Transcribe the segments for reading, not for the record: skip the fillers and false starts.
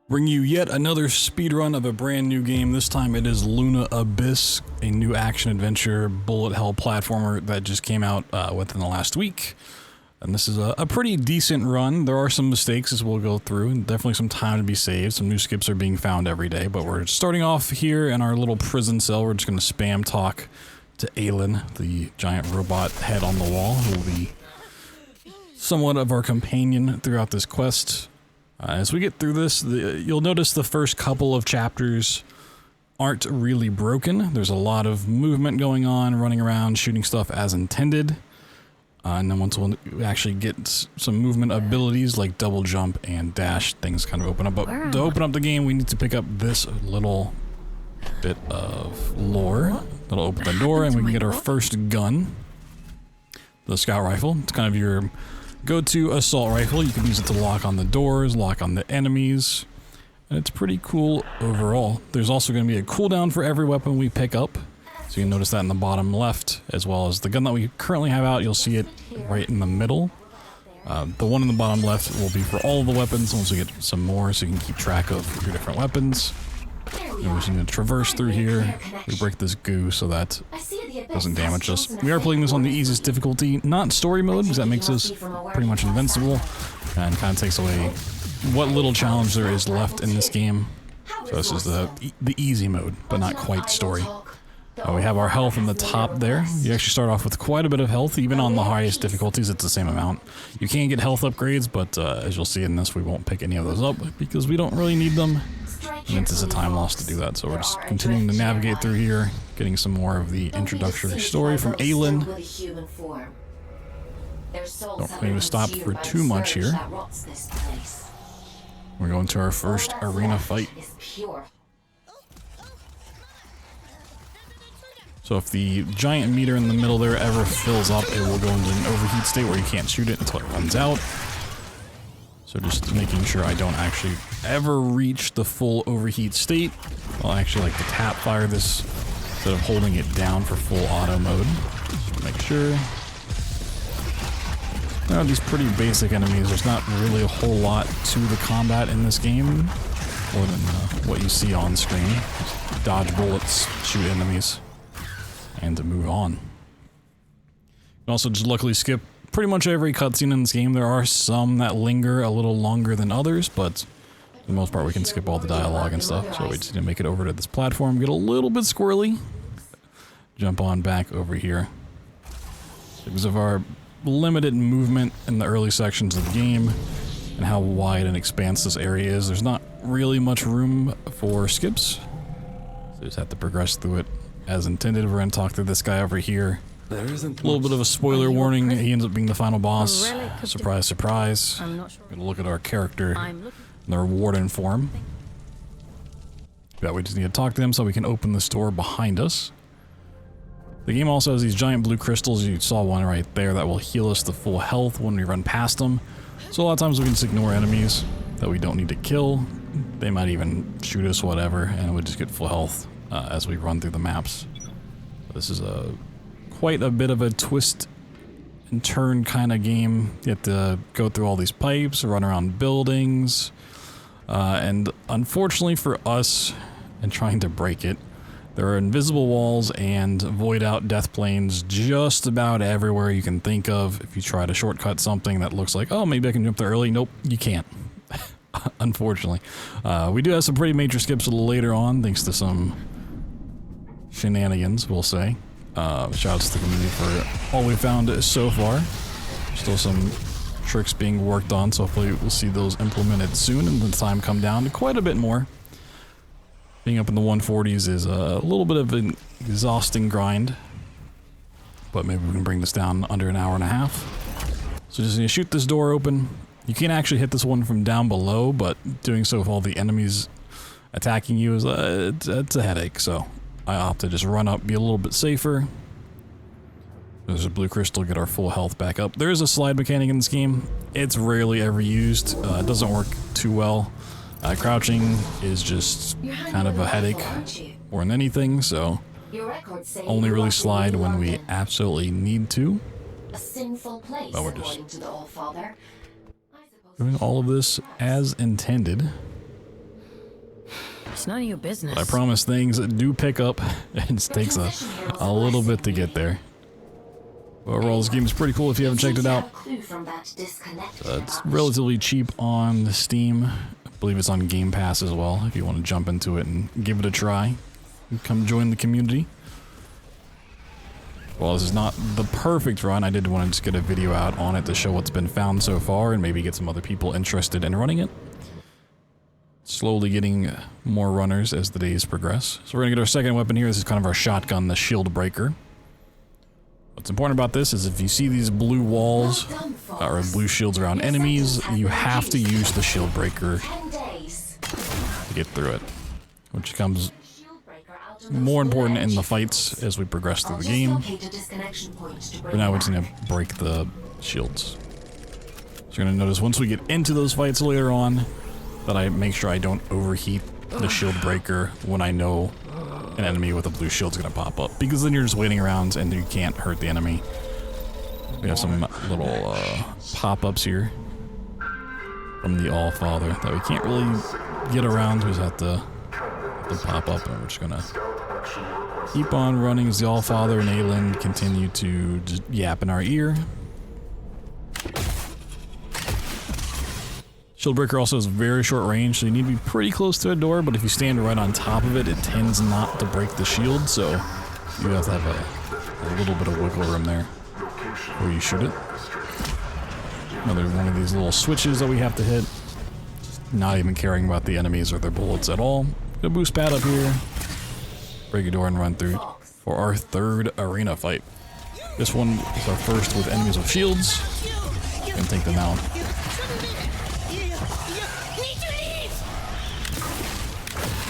Bring you yet another speedrun of a brand new game. This time it is Luna Abyss, a new action-adventure bullet hell platformer that just came out within the last week. And this is a pretty decent run. There are some mistakes as we'll go through, and definitely some time to be saved. Some new skips are being found every day, but we're starting off here in our little prison cell. We're just going to spam talk to Aelin, the giant robot head on the wall, who will be somewhat of our companion throughout this quest. As we get through this, you'll notice the first couple of chapters aren't really broken. There's a lot of movement going on, running around, shooting stuff as intended. And then once we actually get some movement abilities like double jump and dash, things kind of open up. But to open up the game, we need to pick up this little bit of lore. That'll open the door and we can get our first gun. The scout rifle. It's kind of your go-to assault rifle. You can use it to lock on the doors, lock on the enemies, and it's pretty cool overall. There's also going to be a cooldown for every weapon we pick up, so you can notice that in the bottom left, as well as the gun that we currently have out. You'll see it right in the middle. The one in the bottom left will be for all of the weapons. Once we get some more, so you can keep track of your different weapons. And we're just going to traverse through here. We break this goo so that doesn't damage us. We are playing this on the easiest difficulty, not story mode, because that makes us pretty much invincible and kind of takes away what little challenge there is left in this game. So this is the easy mode, but not quite story. We have our health in the top there. You actually start off with quite a bit of health. Even on the highest difficulties, it's the same amount. You can get health upgrades, but as you'll see in this, we won't pick any of those up because we don't really need them. And it's a time loss to do that, so we're just continuing to navigate through here, getting some more of the introductory story from Aelin. Don't need to stop for too much here. We're going to our first arena fight. So if the giant meter in the middle there ever fills up, it will go into an overheat state where you can't shoot it until it runs out. So just making sure I don't actually ever reach the full overheat state. I'll actually like to tap fire this instead of holding it down for full auto mode. Just make sure. There are these pretty basic enemies. There's not really a whole lot to the combat in this game, more than what you see on screen. Just dodge bullets, shoot enemies, and to move on. You can also just luckily skip pretty much every cutscene in this game. There are some that linger a little longer than others, but for the most part we can skip all the dialogue and stuff. So we just need to make it over to this platform, get a little bit squirrely, jump on back over here. Because of our limited movement in the early sections of the game and how wide and expansive this area is, there's not really much room for skips. So you just have to progress through it as intended. We're going to talk to this guy over here. There isn't a little bit of a spoiler warning. He ends up being the final boss. Surprise, surprise. Gonna look at our character in the warden form. Yeah, we just need to talk to him so we can open this door behind us. The game also has these giant blue crystals. You saw one right there that will heal us to full health when we run past them. So a lot of times we can just ignore enemies that we don't need to kill. They might even shoot us, whatever, and we just get full health as we run through the maps. This is quite a bit of a twist and turn kind of game. You have to go through all these pipes, run around buildings, and unfortunately for us, and trying to break it, there are invisible walls and void out death planes just about everywhere you can think of. If you try to shortcut something that looks like, oh, maybe I can jump there early, nope, you can't. Unfortunately. We do have some pretty major skips a little later on, thanks to some shenanigans, we'll say. Shouts to the community for all we found so far. Still some tricks being worked on, so hopefully we'll see those implemented soon and the time come down to quite a bit more. Being up in the 140s is a little bit of an exhausting grind, but maybe we can bring this down under an hour and a half. So just need to shoot this door open. You can actually hit this one from down below, but doing so with all the enemies attacking you is it's a headache, so I opt to just run up, be a little bit safer. There's a blue crystal, get our full health back up. There is a slide mechanic in this game. It's rarely ever used. It doesn't work too well. Crouching is just kind of a headache more than anything, so only really slide when we absolutely need to. But we're just doing all of this as intended. It's none of your business. But I promise things do pick up, and it takes a little bit to get there. Overall, this game is pretty cool if you haven't checked it out. It's relatively cheap on Steam. I believe it's on Game Pass as well, if you want to jump into it and give it a try. Come join the community. Well, this is not the perfect run. I did want to just get a video out on it to show what's been found so far and maybe get some other people interested in running it. Slowly getting more runners as the days progress. So we're going to get our second weapon here. This is kind of our shotgun, the shield breaker. What's important about this is if you see these blue walls or blue shields around enemies, you have to use the shield breaker to get through it, which becomes more important in the fights as we progress through the game. For now, we're just going to break the shields. So you're going to notice once we get into those fights later on that I make sure I don't overheat the shield breaker when I know an enemy with a blue shield is going to pop up, because then you're just waiting around and you can't hurt the enemy. We have some little pop-ups here from the All-Father that we can't really get around. We just have to pop up, and we're just going to keep on running as the All-Father and Aelin continue to just yap in our ear. Shieldbreaker also has very short range, so you need to be pretty close to a door, but if you stand right on top of it, it tends not to break the shield, so you have to have a little bit of wiggle room there before you shoot it. Another one of these little switches that we have to hit. Not even caring about the enemies or their bullets at all. Gonna boost pad up here, break a door and run through for our third arena fight. This one is our first with enemies with shields. Gonna take them out.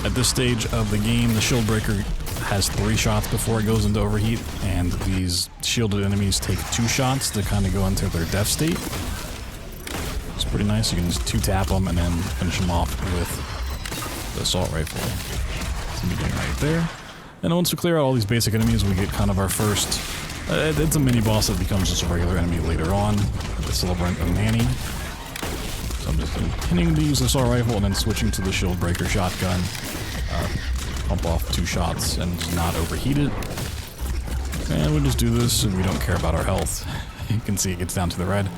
At this stage of the game, the shield breaker has 3 shots before it goes into overheat, and these shielded enemies take 2 shots to kind of go into their death state. It's pretty nice. You can just 2-tap them and then finish them off with the assault rifle. That's what we're doing right there. And once we clear out all these basic enemies, we get kind of our first... it's a mini-boss that becomes just a regular enemy later on. The Celebrant of Manny. So I'm just continuing to use the assault rifle and then switching to the shield breaker shotgun. Pump off 2 shots and just not overheat it. And we just do this and we don't care about our health. You can see it gets down to the red.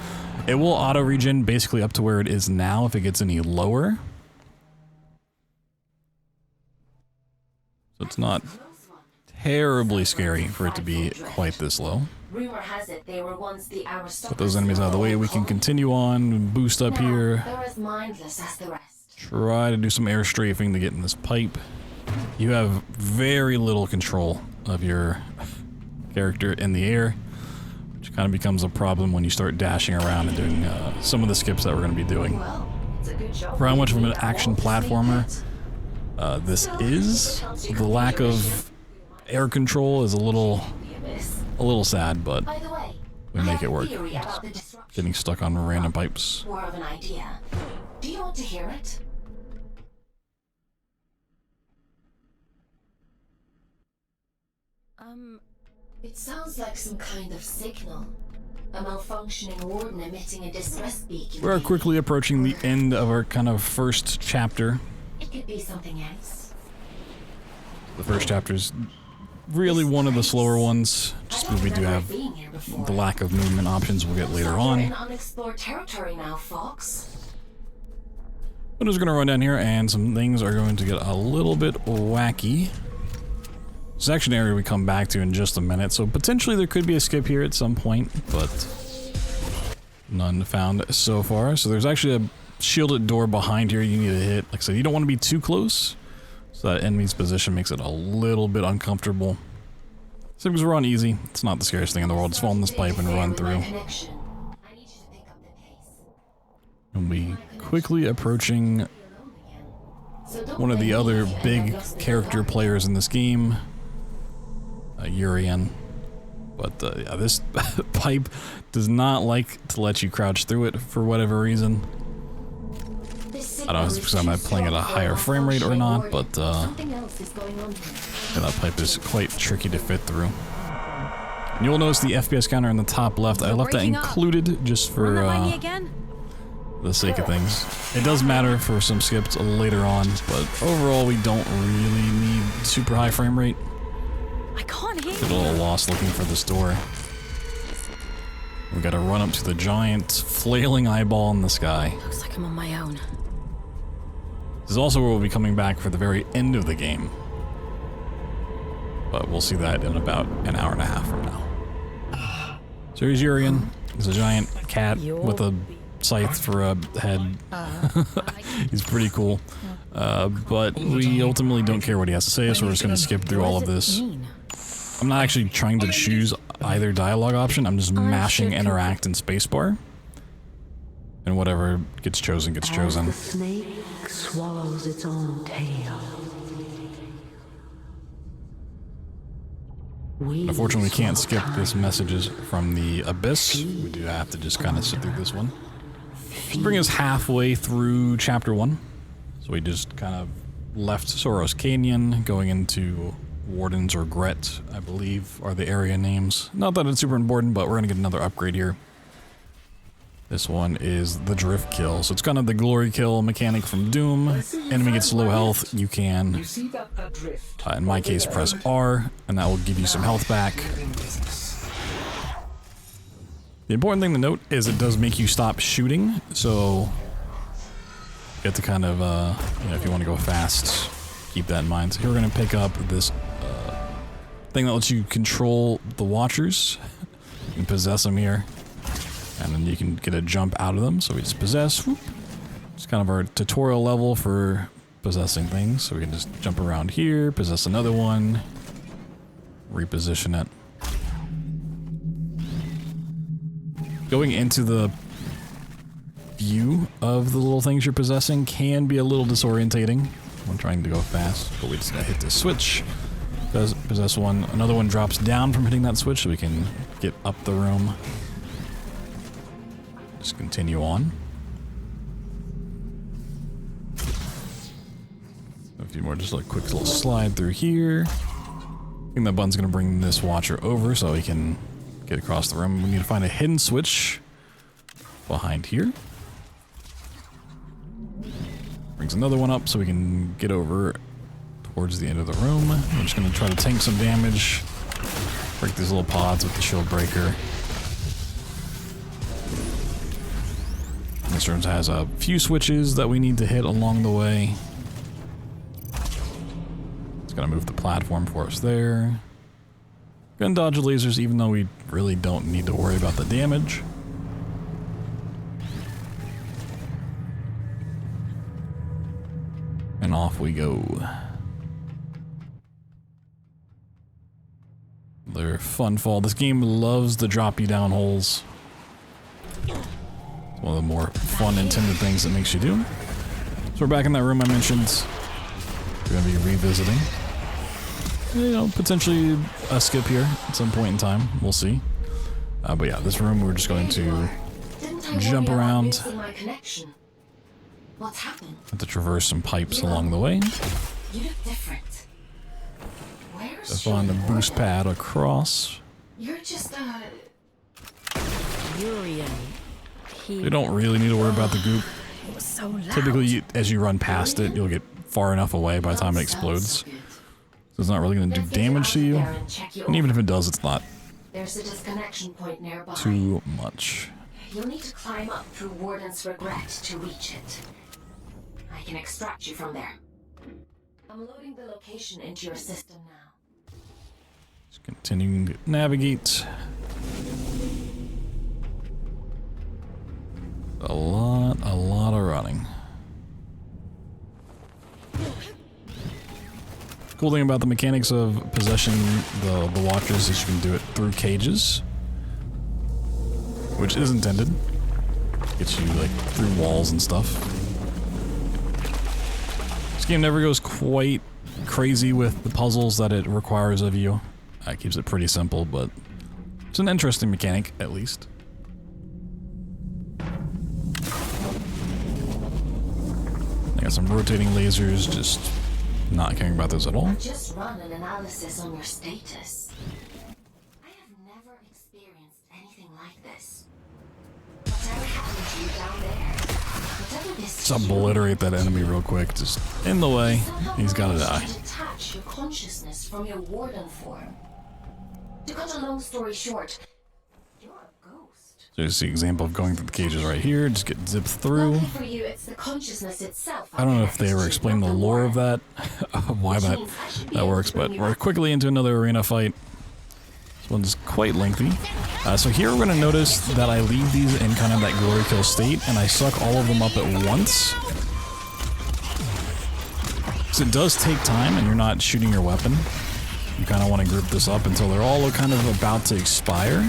It will auto-regen basically up to where it is now if it gets any lower. So it's not terribly scary for it to be quite this low. Put those enemies out of the way, we can continue on, boost up here. Try to do some air strafing to get in this pipe. You have very little control of your character in the air, which kind of becomes a problem when you start dashing around and doing some of the skips that we're going to be doing. For how much of an action platformer this is, the lack of air control is a little sad, but we make it work. Just getting stuck on random pipes. More of an idea. Do you want to hear it? It sounds like some kind of signal. A malfunctioning warden emitting a distress beacon. We're quickly approaching the end of our kind of first chapter. It could be something else. The first chapter is really one of the slower ones, just because we do have the lack of movement options we'll get later on. In unexplored territory now, Fox. I'm just going to run down here and some things are going to get a little bit wacky. Section area we come back to in just a minute, so potentially there could be a skip here at some point, but none found so far. So there's actually a shielded door behind here you need to hit. Like I said, you don't want to be too close, so that enemy's position makes it a little bit uncomfortable. So because we're on easy, it's not the scariest thing in the world. Just fall in this pipe and run through. And we quickly approaching one of the other big character players in this game, Urian. But yeah, this pipe does not like to let you crouch through it for whatever reason. I don't know if it's because I'm playing at a higher frame rate or not, but yeah, that pipe is quite tricky to fit through. And you'll notice the FPS counter in the top left. I left that included just for the sake of things. It does matter for some skips later on, but overall we don't really need super high frame rate. I can't hear Get a little lost looking for this door. We gotta run up to the giant flailing eyeball in the sky. Looks like I'm on my own. This is also where we'll be coming back for the very end of the game. But we'll see that in about an hour and a half from now. So here's Urian. He's a giant cat with a scythe for a head. He's pretty cool. But we ultimately don't care what he has to say, so we're just going to skip through all of this. I'm not actually trying to choose either dialogue option. I'm just mashing interact and spacebar. And whatever gets chosen gets chosen. The snake swallows its own tail. Unfortunately, we can't skip this messages from the abyss. We do have to just kind of sit through this one. Let's bring us halfway through chapter 1. So we just kind of left Soros Canyon, going into Warden's Regret, I believe, are the area names. Not that it's super important, but we're going to get another upgrade here. This one is the drift kill. So it's kind of the glory kill mechanic from Doom. Enemy gets low health, you can, in my case, press R, and that will give you some health back. The important thing to note is it does make you stop shooting, so you have to kind of, you know, if you want to go fast, keep that in mind. So here we're going to pick up this thing that lets you control the Watchers. You can possess them here. And then you can get a jump out of them, so we just possess. Whoop. It's kind of our tutorial level for possessing things, so we can just jump around here, possess another one, reposition it. Going into the view of the little things you're possessing can be a little disorientating when trying to go fast, but we just gotta hit this switch, possess one, another one drops down from hitting that switch so we can get up the room. Just continue on. A few more, just a quick little slide through here. I think that button's gonna bring this Watcher over so we can get across the room. We need to find a hidden switch behind here. Brings another one up so we can get over towards the end of the room. We're just gonna try to tank some damage. Break these little pods with the shield breaker. This room has a few switches that we need to hit along the way. It's gonna move the platform for us there. Gonna dodge the lasers even though we really don't need to worry about the damage. And off we go. They're fun fall. This game loves to drop you down holes. One of the more fun intended things it makes you do. So we're back in that room I mentioned. We're going to be revisiting. You know, potentially a skip here at some point in time. We'll see. But yeah, this room we're just going to jump around. What's happened? Have to traverse some pipes along the way. You look different. Where's To find the boost pad across. You're just Urian. You don't really need to worry about the goop. It was so loud. Typically, as you run past it, you'll get far enough away by the time it explodes. So it's not really going to do damage to you. And even if it does, it's not There's a disconnection point nearby. too much. You'll need to climb up through Warden's Regret to reach it. I can extract you from there. I'm loading the location into your system now. Just continuing to navigate. A lot of running. Cool thing about the mechanics of possession the Watchers is you can do it through cages, which is intended. Gets you like through walls and stuff. This game never goes quite crazy with the puzzles that it requires of you. It keeps it pretty simple, but it's an interesting mechanic at least. I got some rotating lasers, just not caring about those at all. Just run an analysis on your status. I have never experienced anything like this. Whatever happened to you down there? Just obliterate that enemy real quick. Just in the way. He's gotta die. Detach your consciousness from your warden form. To cut a long story short, you're a ghost. So here's the example of going through the cages right here. Just get zipped through. Luckily for you, it's the consciousness itself. I don't know if they ever explain the lore of that, of why that works, but we're quickly into another arena fight. This one's quite lengthy. So here we're going to notice that I leave these in kind of that glory kill state, and I suck all of them up at once. So it does take time, and you're not shooting your weapon. You kind of want to group this up until they're all kind of about to expire,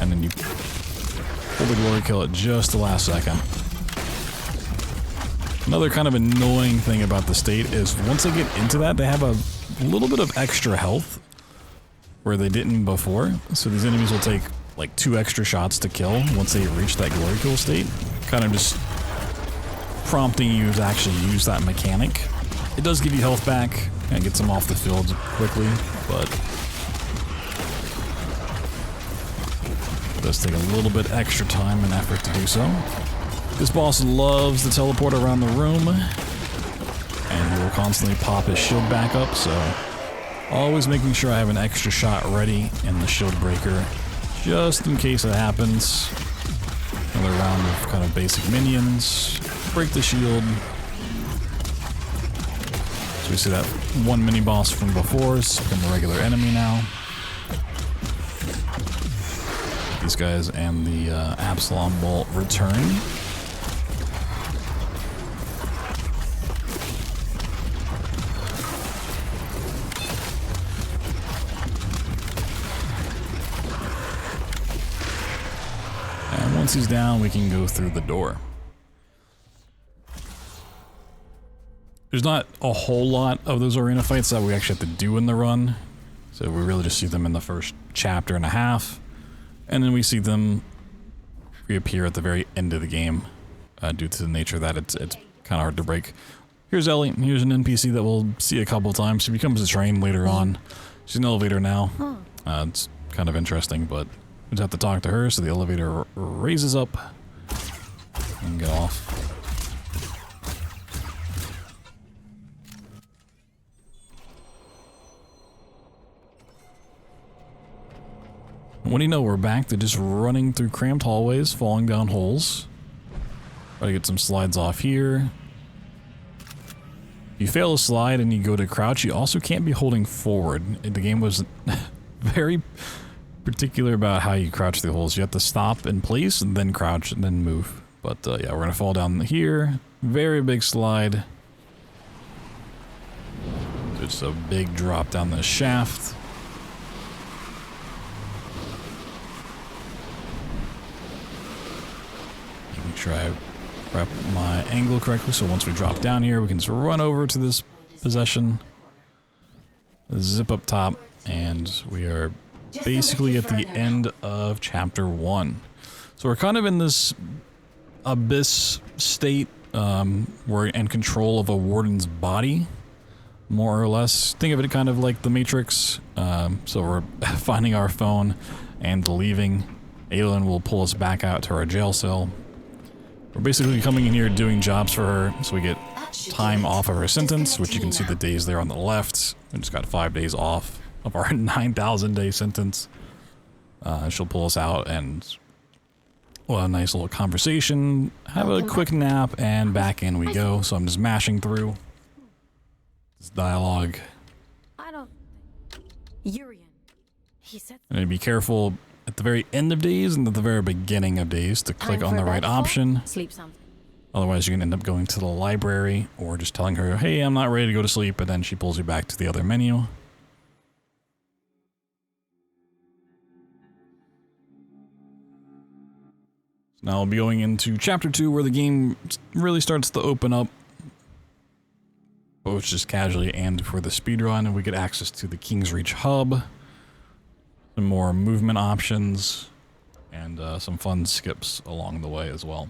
and then you pull the glory kill at just the last second. Another kind of annoying thing about the state is once they get into that, they have a little bit of extra health where they didn't before. So these enemies will take like 2 extra shots to kill once they reach that glory kill state. Kind of just prompting you to actually use that mechanic. It does give you health back and gets them off the field quickly, but it does take a little bit extra time and effort to do so. This boss loves to teleport around the room, and he will constantly pop his shield back up, so always making sure I have an extra shot ready in the shield breaker, just in case it happens. Another round of kind of basic minions, break the shield. So we see that one mini boss from before has become a regular enemy now. These guys and the Absalom will return. Once he's down, we can go through the door. There's not a whole lot of those arena fights that we actually have to do in the run. So we really just see them in the first chapter and a half. And then we see them reappear at the very end of the game due to the nature that it's kind of hard to break. Here's Ellie. Here's an NPC that we'll see a couple times. She becomes a train later on. She's an elevator now. It's kind of interesting, but we just have to talk to her, so the elevator raises up and get off. What do you know, we're back to just running through cramped hallways, falling down holes. Try to get some slides off here. If you fail a slide and you go to crouch, you also can't be holding forward. The game was very particular about how you crouch through holes. You have to stop in place and then crouch and then move. But yeah, we're gonna fall down here. Very big slide. Just a big drop down the shaft. Make sure I wrap my angle correctly, so once we drop down here, we can just run over to this possession, zip up top, and we are basically at the end of chapter 1. So we're kind of in this abyss state. We're in control of a warden's body, more or less. Think of it kind of like the Matrix. So we're finding our phone and leaving. Aelin will pull us back out to our jail cell. We're basically coming in here doing jobs for her, so we get time off of her sentence, which you can see the days there on the left. We just got 5 days off of our 9,000 day sentence. She'll pull us out and, well, a nice little conversation, have a quick nap, and back in we go. So I'm just mashing through this dialogue. I don't. Urian. He said. And be careful at the very end of days and at the very beginning of days to click on the right option. Sleep something. Otherwise, you can end up going to the library or just telling her, hey, I'm not ready to go to sleep, and then she pulls you back to the other menu. So now I'll be going into chapter 2 where the game really starts to open up, both just casually and for the speedrun, and we get access to the King's Reach hub, some more movement options, and some fun skips along the way as well.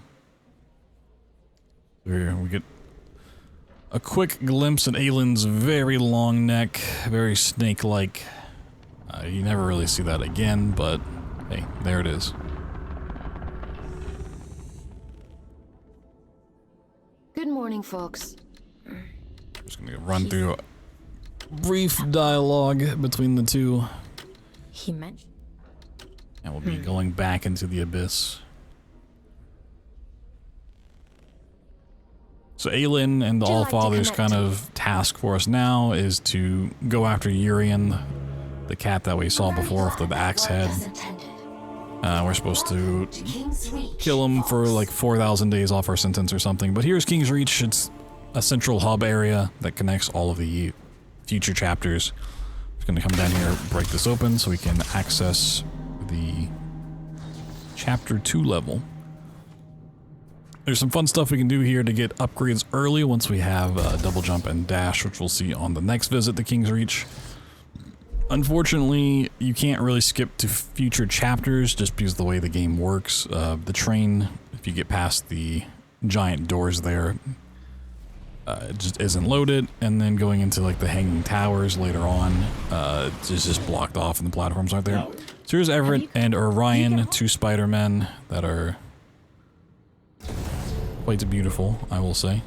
Here we get a quick glimpse at Aelin's very long neck, very snake-like. You never really see that again, but hey, there it is. morning, folks. Just gonna run through brief dialogue between the two. He mentioned. And we'll be going back into the abyss. So Aelin and the Would you like to Allfather's connect? kind of task for us now is to go after Urian, the cat that we saw before with the axe head. We're supposed to kill him for like 4,000 days off our sentence or something. But here's King's Reach. It's a central hub area that connects all of the future chapters. Just gonna come down here, break this open so we can access the chapter 2 level. There's some fun stuff we can do here to get upgrades early once we have double jump and dash, which we'll see on the next visit to King's Reach. Unfortunately, you can't really skip to future chapters just because of the way the game works. The train, if you get past the giant doors there, it just isn't loaded, and then going into like the hanging towers later on, it's just blocked off and the platforms aren't there. So here's Everett and Orion, two Spider-Men that are quite beautiful, I will say.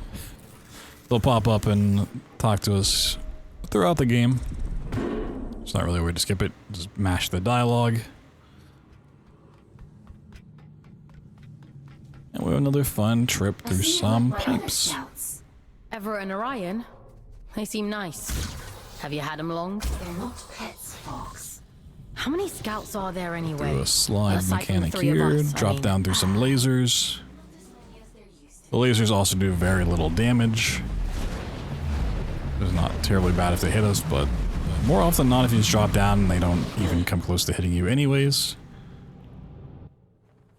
They'll pop up and talk to us throughout the game. It's not really a way to skip it, just mash the dialogue. And we have another fun trip through some pipes. Everett and Orion? They seem nice. Have you had them long? They're not pets, Fox. How many scouts are there anyway? Do a slide Aside from mechanic 3 of here, us, I drop mean. down through some lasers. The lasers also do very little damage. It's not terribly bad if they hit us, but more often than not, if you just drop down, they don't even come close to hitting you anyways.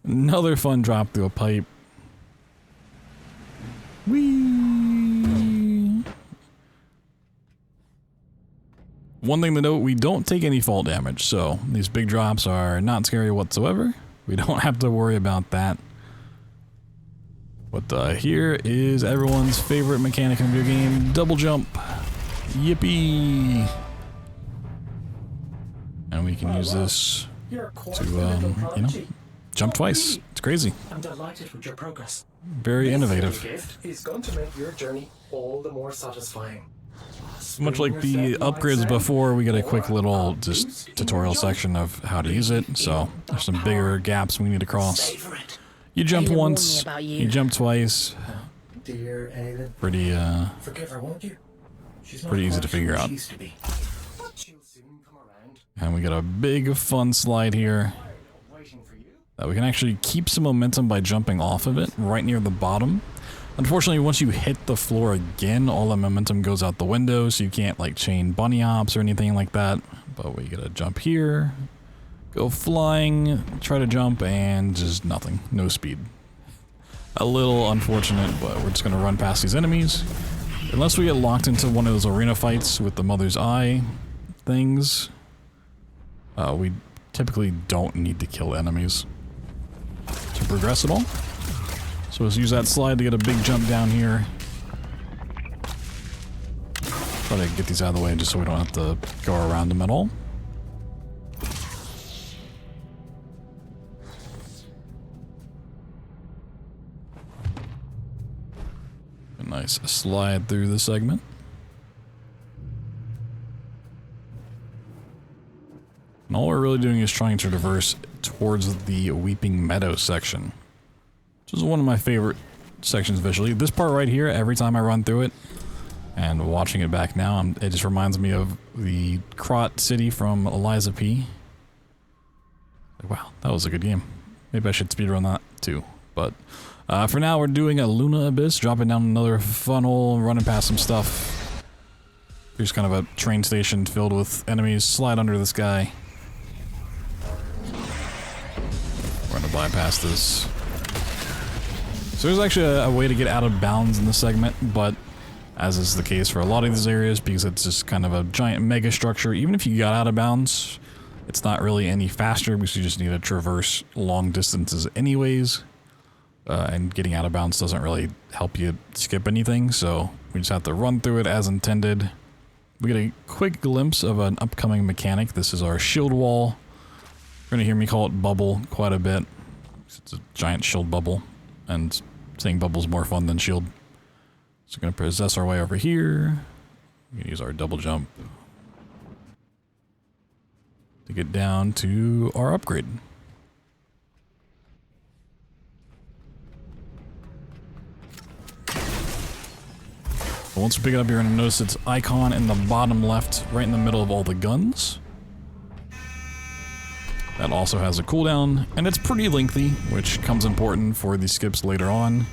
Another fun drop through a pipe. Whee! One thing to note, we don't take any fall damage, so these big drops are not scary whatsoever. We don't have to worry about that. But here is everyone's favorite mechanic in the video game, double jump. Yippee! And we can use this to, you know, jump twice. It's crazy. I'm delighted with your progress. Very innovative. This gift is going to make your journey all the more satisfying. Much like the upgrades before, we get a quick little just tutorial section of how to use it. So there's some bigger gaps we need to cross. Savor it. You jump Aelin warned me once, about you you. jump twice. Dear Aelin, Pretty forgive her, won't you? She's not Pretty easy to quite figure who out. she used to be. But she'll soon come around. and we got a big fun slide here Waiting for you. that we can actually keep some momentum by jumping off of it right near the bottom. Unfortunately, once you hit the floor again, all the momentum goes out the window, so you can't like chain bunny hops or anything like that. But we gotta jump here, go flying, try to jump, and just nothing, no speed. A little unfortunate, but we're just gonna run past these enemies. Unless we get locked into one of those arena fights with the Mother's Eye things, we typically don't need to kill enemies to progress at all. So let's use that slide to get a big jump down here. Try to get these out of the way just so we don't have to go around them at all. A nice slide through the segment. And all we're really doing is trying to traverse towards the Weeping Meadow section, which is one of my favorite sections visually. This part right here, every time I run through it, and watching it back now, it just reminds me of the Krot City from Eliza P. Wow, that was a good game. Maybe I should speedrun that too. But for now, we're doing a Luna Abyss, dropping down another funnel, running past some stuff. Here's kind of a train station filled with enemies. Slide under this guy. We're gonna bypass this. So there's actually a way to get out of bounds in this segment, but as is the case for a lot of these areas, because it's just kind of a giant mega structure, even if you got out of bounds, it's not really any faster because you just need to traverse long distances anyways. And getting out of bounds doesn't really help you skip anything, so we just have to run through it as intended. We get a quick glimpse of an upcoming mechanic. This is our shield wall. You're gonna hear me call it bubble quite a bit. It's a giant shield bubble, and saying bubble's more fun than shield. So we're going to possess our way over here. We can use our double jump to get down to our upgrade. But once we pick it up, you're going to notice its icon in the bottom left, right in the middle of all the guns. That also has a cooldown, and it's pretty lengthy, which comes important for the skips later on.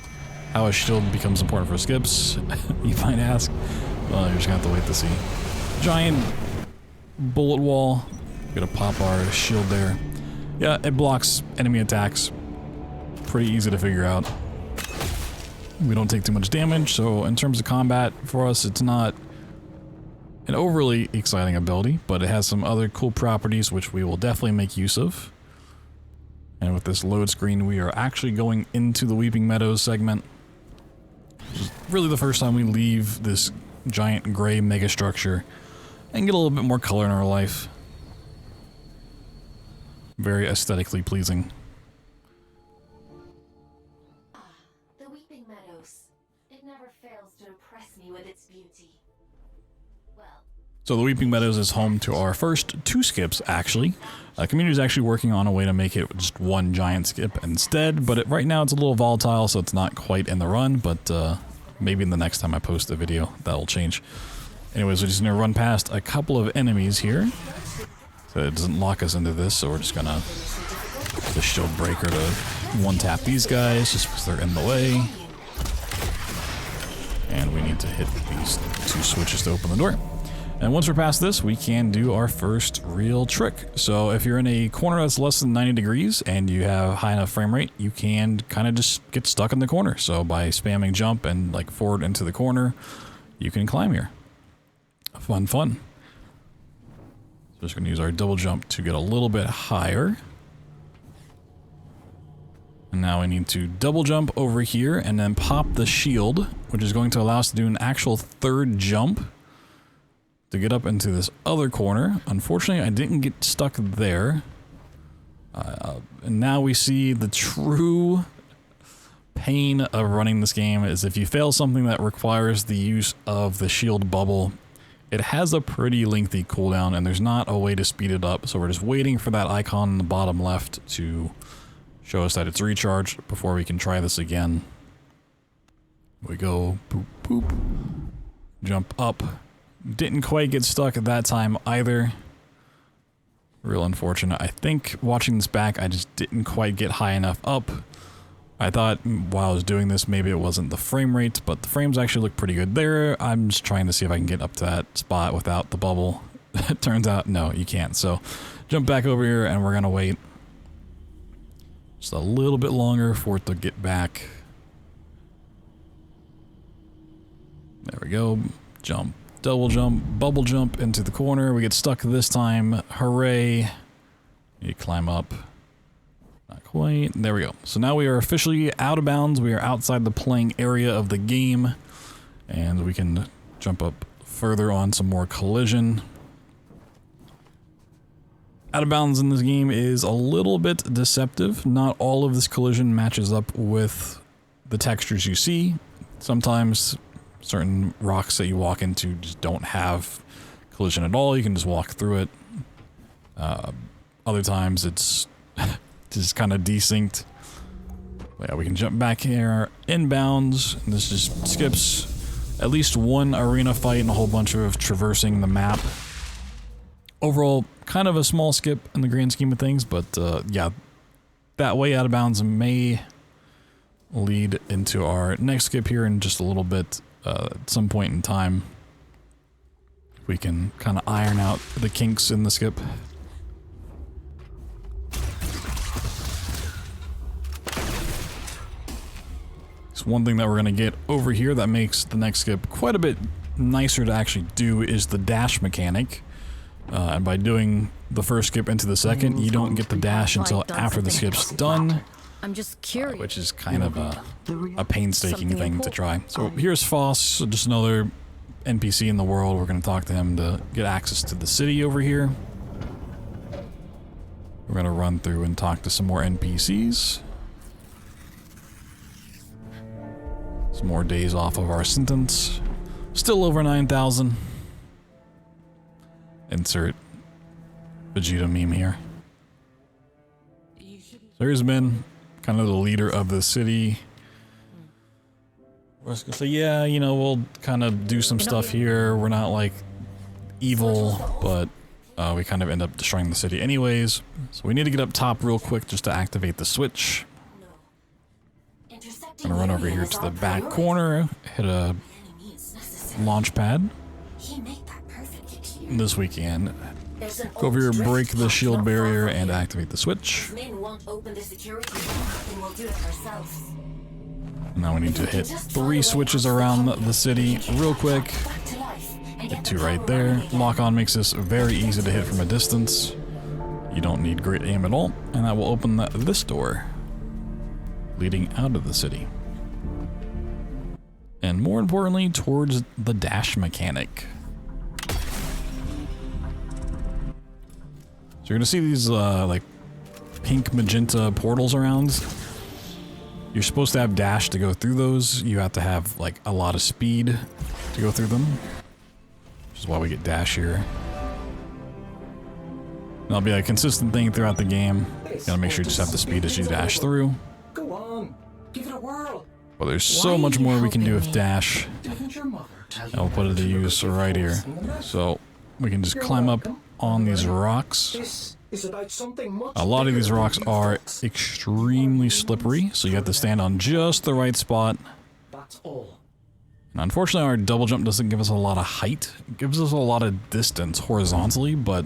How a shield becomes important for skips, you might ask. Well, you're just gonna have to wait to see. Giant bullet wall. Gonna pop our shield there. Yeah, it blocks enemy attacks. Pretty easy to figure out. We don't take too much damage, so in terms of combat, for us, it's not an overly exciting ability, but it has some other cool properties which we will definitely make use of. And with this load screen, we are actually going into the Weeping Meadows segment. Which is really the first time we leave this giant gray megastructure and get a little bit more color in our life. Very aesthetically pleasing. The Weeping Meadows. It never fails to impress me with its beauty. Well, So the Weeping Meadows is home to our first 2 skips, actually. Community is actually working on a way to make it just one giant skip instead, but right now it's a little volatile, so it's not quite in the run, but maybe in the next time I post a video, that'll change. Anyways, we're just going to run past a couple of enemies here, so it doesn't lock us into this, so we're just going to the shield breaker to one-tap these guys, just because they're in the way. And we need to hit these 2 switches to open the door. And once we're past this, we can do our first real trick. So if you're in a corner that's less than 90 degrees and you have high enough frame rate, you can kind of just get stuck in the corner. So by spamming jump and like forward into the corner, you can climb here. Fun, fun. So just gonna use our double jump to get a little bit higher. And now we need to double jump over here and then pop the shield, which is going to allow us to do an actual 3rd jump to get up into this other corner. Unfortunately, I didn't get stuck there. And now we see the true pain of running this game is if you fail something that requires the use of the shield bubble, it has a pretty lengthy cooldown and there's not a way to speed it up. So we're just waiting for that icon in the bottom left to show us that it's recharged before we can try this again. We go boop, boop, jump up. Didn't quite get stuck at that time either. Real unfortunate. I think watching this back, I just didn't quite get high enough up. I thought while I was doing this, maybe it wasn't the frame rate, but the frames actually look pretty good there. I'm just trying to see if I can get up to that spot without the bubble. It turns out, no, you can't. So jump back over here and we're gonna wait just a little bit longer for it to get back. There we go. Jump. Double jump, bubble jump into the corner. We get stuck this time. Hooray. You climb up. Not quite. There we go. So now we are officially out of bounds. We are outside the playing area of the game. And we can jump up further on some more collision. Out of bounds in this game is a little bit deceptive. Not all of this collision matches up with the textures you see. Sometimes certain rocks that you walk into just don't have collision at all. You can just walk through it. Other times it's just kind of desynced. But yeah, we can jump back here inbounds. And this just skips at least one arena fight and a whole bunch of traversing the map. Overall, kind of a small skip in the grand scheme of things, but yeah, that way out of bounds may lead into our next skip here in just a little bit. At some point in time, we can kind of iron out the kinks in the skip. So one thing that we're going to get over here that makes the next skip quite a bit nicer to actually do is the dash mechanic. And by doing the first skip into the second, you don't get the dash until after the skip's done. I'm just curious. Which is kind of a painstaking thing to try. So here's Foss, just another NPC in the world. We're going to talk to him to get access to the city over here. We're going to run through and talk to some more NPCs. Let's Some more days off of our sentence. Still over 9,000. Insert Vegeta meme here. There's been kind of the leader of the city. We're just gonna say, yeah, you know, we'll kind of do some stuff here. We're not like evil, but we kind of end up destroying the city anyways. So we need to get up top real quick just to activate the switch. I'm gonna run over here to the back corner, hit a launch pad. This we can go over here, break the shield barrier, and activate the switch. Now we need to hit 3 switches around the city real quick. Get 2 right there. Lock on makes this very easy to hit from a distance. You don't need great aim at all, and that will open this door leading out of the city. And more importantly, towards the dash mechanic. So you're gonna see these like pink magenta portals around. You're supposed to have dash to go through those. You have to have like a lot of speed to go through them, which is why we get dash here. And that'll be a consistent thing throughout the game. You gotta make sure you just have the speed as you dash through. Go on, give it a whirl. Well, there's so much more we can do with dash. I'll put it to use right here. So we can just climb up on these rocks. This is about something much A lot of these bigger rocks than are physics. extremely slippery, so you have to stand on just the right spot. That's all. And unfortunately, our double jump doesn't give us a lot of height. It gives us a lot of distance horizontally, but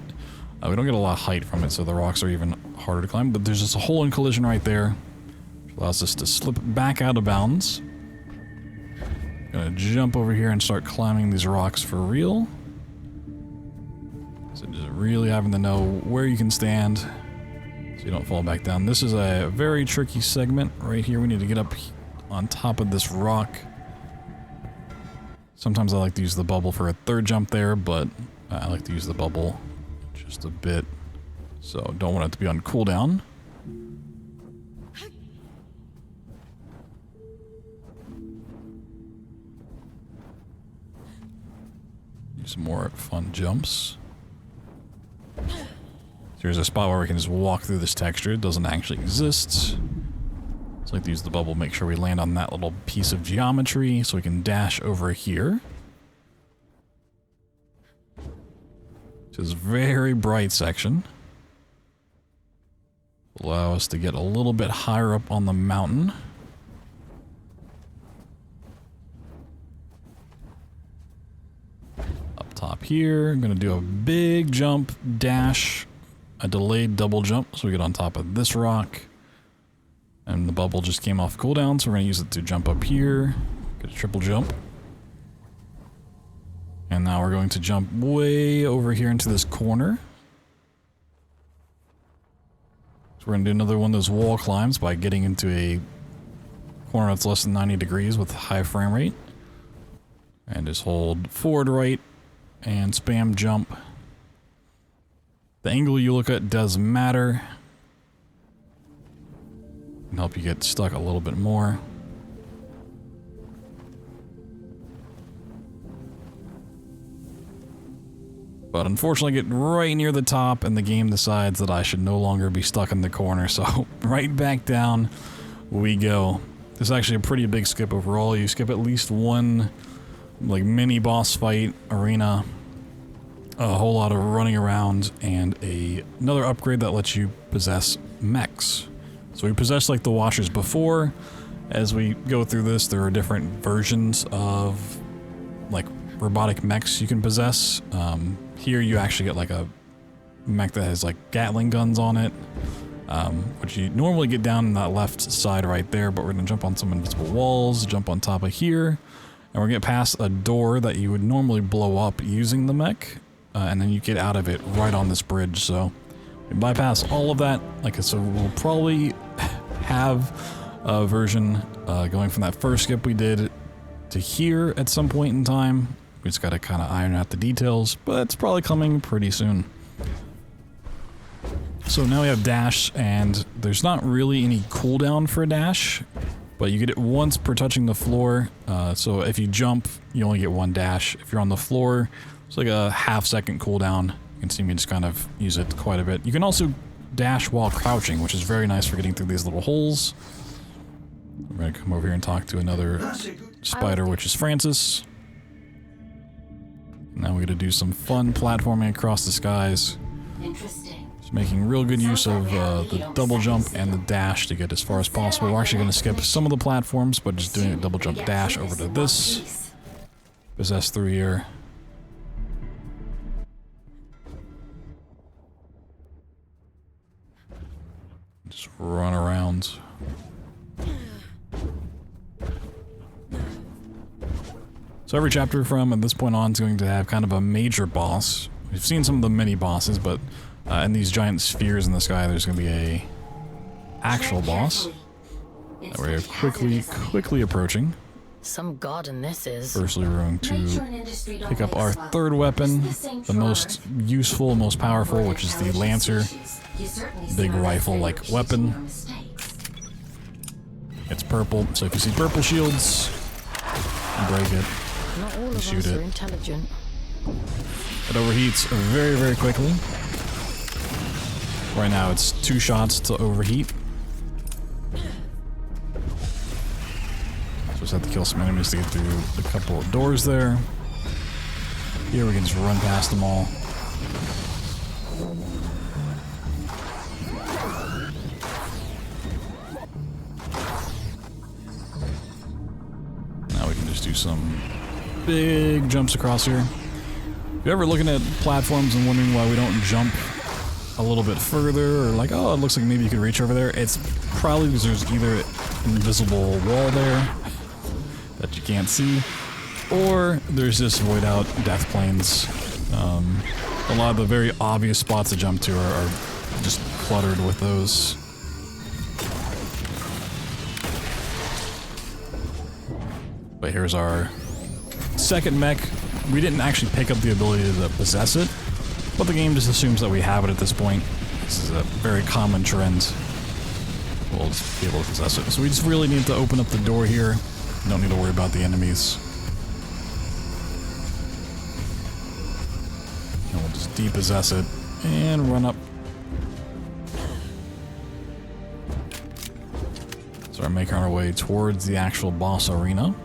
we don't get a lot of height from it, so the rocks are even harder to climb. But there's just a hole in collision right there, which allows us to slip back out of bounds. Gonna jump over here and start climbing these rocks for real. So just really having to know where you can stand so you don't fall back down. This is a very tricky segment right here. We need to get up on top of this rock. Sometimes I like to use the bubble for a third jump there, but I like to use the bubble just a bit. So don't want it to be on cooldown. Do some more fun jumps. Here's a spot where we can just walk through this texture. It doesn't actually exist. So I like to use the bubble, make sure we land on that little piece of geometry so we can dash over here. To this very bright section. Allow us to get a little bit higher up on the mountain. Up top here, I'm gonna do a big jump, dash, a delayed double jump, so we get on top of this rock. And the bubble just came off cooldown, so we're gonna use it to jump up here, get a triple jump. And now we're going to jump way over here into this corner. So we're gonna do another one of those wall climbs by getting into a corner that's less than 90 degrees with high frame rate. And just hold forward right and spam jump. The angle you look at does matter. Can help you get stuck a little bit more. But unfortunately, I get right near the top and the game decides that I should no longer be stuck in the corner, so right back down we go. This is actually a pretty big skip overall. You skip at least one like mini boss fight arena, a whole lot of running around, and another upgrade that lets you possess mechs. So we possessed like the washers before. As we go through this, there are different versions of like robotic mechs you can possess. Here you actually get like a mech that has like Gatling guns on it, which you normally get down in that left side right there, but we're gonna jump on some invisible walls, jump on top of here, and we're gonna get past a door that you would normally blow up using the mech, and then you get out of it right on this bridge. So we bypass all of that. Like I said, we'll probably have a version going from that first skip we did to here at some point in time. We just gotta kind of iron out the details, but it's probably coming pretty soon. So now we have dash, and there's not really any cooldown for dash. but you get it once per touching the floor. So if you jump, you only get one dash. If you're on the floor, it's like a half-second cooldown. You can see me just kind of use it quite a bit. You can also dash while crouching, which is very nice for getting through these little holes. We're gonna come over here and talk to another spider, which is Francis. Now we're gonna do some fun platforming across the skies. Interesting. Just making real good use of the double jump and the dash to get as far as possible. We're actually gonna skip some of the platforms, but just doing a double jump dash over to this. Possess through here. Just run around. So every chapter from this point on is going to have kind of a major boss. We've seen some of the mini bosses, but in these giant spheres in the sky, there's going to be a actual boss that we're quickly approaching. Some garden this is. Firstly, we're going to pick up our third weapon, the most useful, most powerful, which is the Lancer. Big rifle-like weapon. It's purple, so if you see purple shields, break it. Not all of shoot us it. are intelligent. It overheats very, very quickly. Right now it's 2 shots to overheat. So just have to kill some enemies to get through a couple of doors there. Here we can just run past them all. Now we can just do some big jumps across here. If you're ever looking at platforms and wondering why we don't jump a little bit further, or like, oh, it looks like maybe you could reach over there, it's probably because there's either an invisible wall there that you can't see, or there's just void out death planes. A lot of the very obvious spots to jump to are just cluttered with those. But here's our second mech. We didn't actually pick up the ability to possess it, but the game just assumes that we have it at this point. This is a very common trend. We'll just be able to possess it. So we just really need to open up the door here. Don't need to worry about the enemies. And we'll just depossess it and run up. So we're making our way towards the actual boss arena.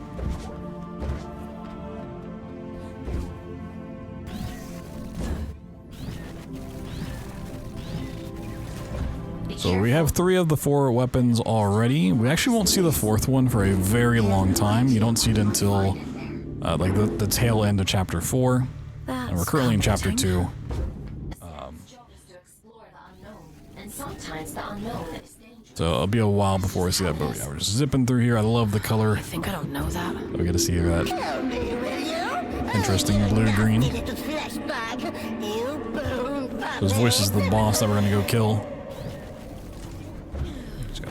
So we have 3 of the 4 weapons already. We actually won't see the 4th one for a very long time. You don't see it until like the tail end of chapter 4. And we're currently in chapter 2. So it'll be a while before we see that, but yeah, we're just zipping through here. I love the color. I think I don't know that. We get to see that interesting blue-green. Those voices of the boss that we're gonna go kill.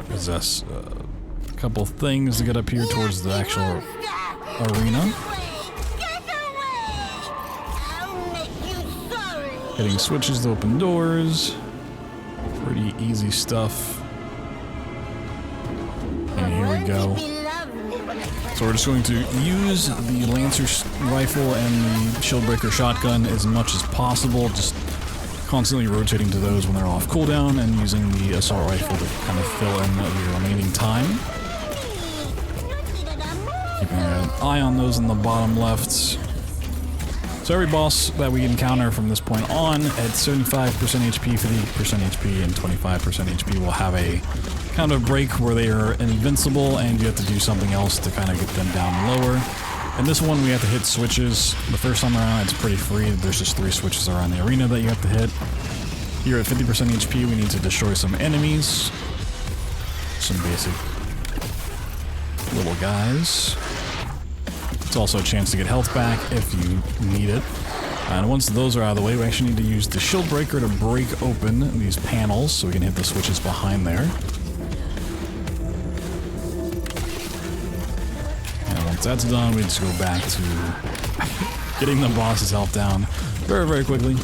Possess a couple things to get up here towards the actual arena. Hitting switches to open doors. Pretty easy stuff. And here we go. So we're just going to use the Lancer rifle and the Shieldbreaker shotgun as much as possible. Just constantly rotating to those when they're off cooldown and using the assault rifle to kind of fill in the remaining time. Keeping an eye on those in the bottom left. So every boss that we encounter from this point on at 75% HP, 50% HP, and 25% HP will have a kind of break where they are invincible and you have to do something else to kind of get them down lower. And this one we have to hit switches. The first time around it's pretty free. There's just 3 switches around the arena that you have to hit. Here at 50% HP we need to destroy some enemies. Some basic little guys. It's also a chance to get health back if you need it. And once those are out of the way, we actually need to use the shield breaker to break open these panels so we can hit the switches behind there. And once that's done, we just go back to getting the boss's health down very, very quickly.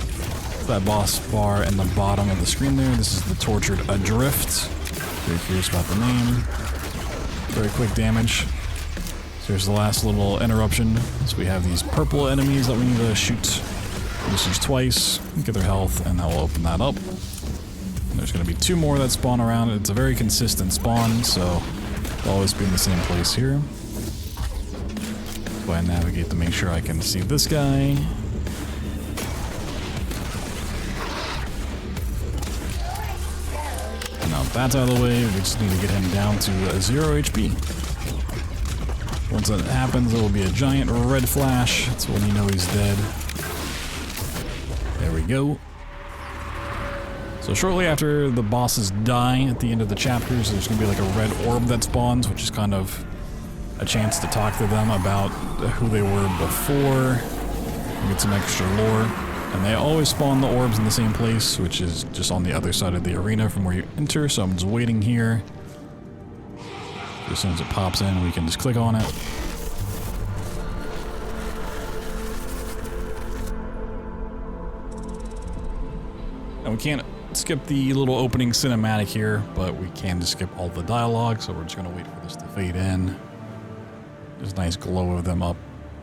That boss bar in the bottom of the screen there. This is the Tortured Adrift. Very curious about the name. Very quick damage. So here's the last little interruption. So we have these purple enemies that we need to shoot. Just use twice, get their health, and that will open that up. And there's going to be 2 more that spawn around. It's a very consistent spawn, so it'll always be in the same place here. So I navigate to make sure I can see this guy. And now that's out of the way, we just need to get him down to 0 HP. Once that happens, there will be a giant red flash. That's when you know he's dead. There we go. So shortly after the bosses die at the end of the chapters, there's going to be like a red orb that spawns, which is kind of a chance to talk to them about who they were before, and get some extra lore. And they always spawn the orbs in the same place, which is just on the other side of the arena from where you enter, so I'm just waiting here. As soon as it pops in, we can just click on it. And we can't skip the little opening cinematic here, but we can just skip all the dialogue, so we're just going to wait for this to fade in. There's a nice glow of them up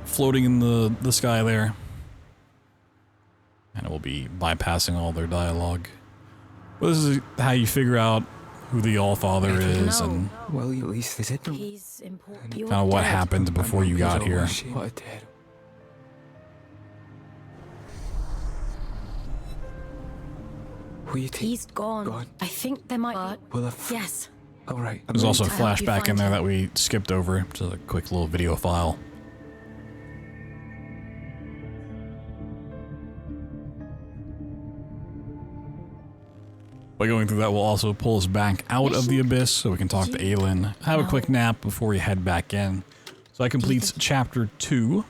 floating in the sky there. And it will be bypassing all their dialogue. But this is how you figure out who the Allfather is and Well, at least they said no. He's important. kind of what happened before you got here. What a dead. Who you take? He's gone. Gone? I think there might be. Well, if... Yes. All right. I'm There's also a to help you flashback in find there him. that we skipped over, just a quick little video file. By going through that, will also pull us back out of the abyss, so we can talk to Aelin. Have a quick nap before we head back in. So that completes chapter 2.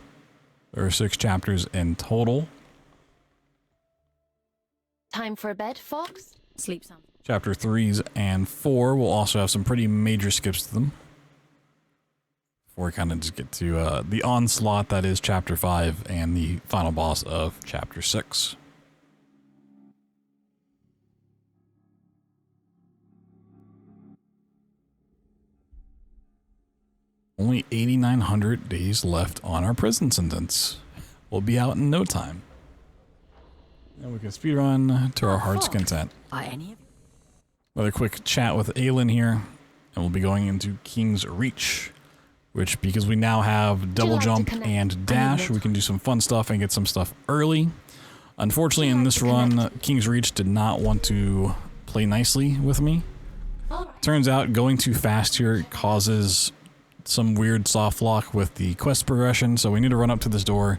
There are 6 chapters in total. Time for a bed, Fox? Sleep some. Chapter 3s and 4 will also have some pretty major skips to them. Before we kind of just get to the onslaught that is chapter 5 and the final boss of chapter 6. Only 8,900 days left on our prison sentence. We'll be out in no time. And we can speedrun to our heart's content. By any of you? Another quick chat with Aelin here, and we'll be going into King's Reach, which, because we now have double jump and dash, we can do some fun stuff and get some stuff early. Unfortunately, in this run, King's Reach did not want to play nicely with me. Turns out going too fast here causes some weird soft lock with the quest progression, so we need to run up to this door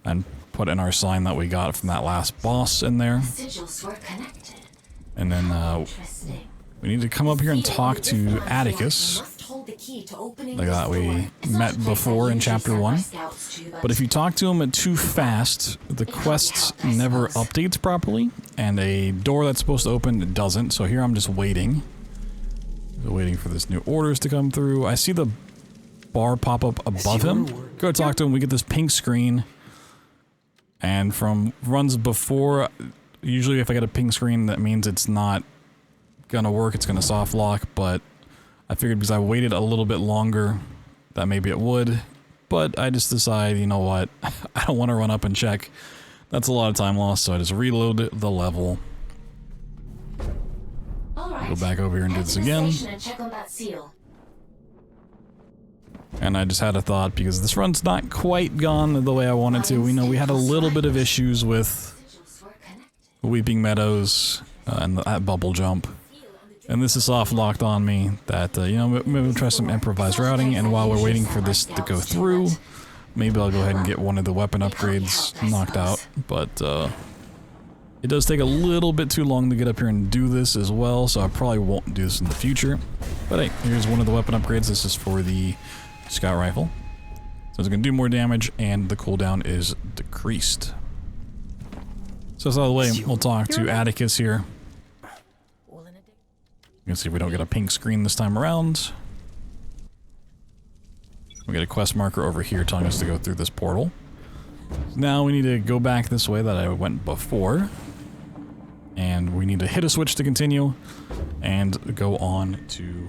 and put in our sign that we got from that last boss in there. Sigils were connected. And then Interesting. we need to come up here and talk to Atticus, the guy we met before in chapter 1. But if you talk to him too fast, the quest never updates properly, and a door that's supposed to open doesn't. So here I'm just waiting. Waiting for this new orders to come through. I see the bar pop up above him. Go talk to him. We get this pink screen. And from runs before, usually if I get a pink screen, that means it's not gonna work. It's gonna soft lock. But I figured because I waited a little bit longer, that maybe it would. But I just decided, you know what? I don't want to run up and check. That's a lot of time lost. So I just reload the level. Go back over here and do this again. And I just had a thought, because this run's not quite gone the way I wanted to. We know we had a little bit of issues with Weeping Meadows and that bubble jump. And this is soft locked on me that, you know, maybe we'll try some improvised routing. And while we're waiting for this to go through, maybe I'll go ahead and get one of the weapon upgrades knocked out. But it does take a little bit too long to get up here and do this as well, so I probably won't do this in the future. But hey, here's one of the weapon upgrades. This is for the scout rifle. So it's going to do more damage, and the cooldown is decreased. So that's out of the way. We'll talk to Atticus here. You can see we don't get a pink screen this time around. We get a quest marker over here telling us to go through this portal. Now we need to go back this way that I went before. And we need to hit a switch to continue and go on to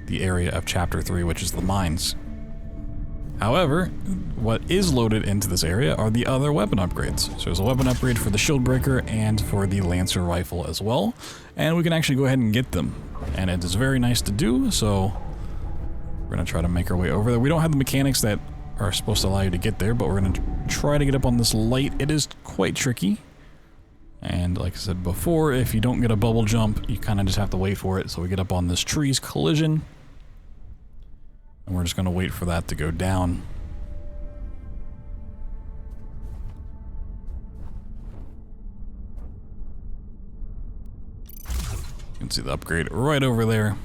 the area of Chapter 3, which is the mines. However, what is loaded into this area are the other weapon upgrades. So there's a weapon upgrade for the shield breaker and for the Lancer rifle as well. And we can actually go ahead and get them. And it is very nice to do, so we're going to try to make our way over there. We don't have the mechanics that are supposed to allow you to get there, but we're going to try to get up on this light. It is quite tricky. And like I said before, if you don't get a bubble jump, you kind of just have to wait for it. So we get up on this tree's collision. And we're just going to wait for that to go down. You can see the upgrade right over there.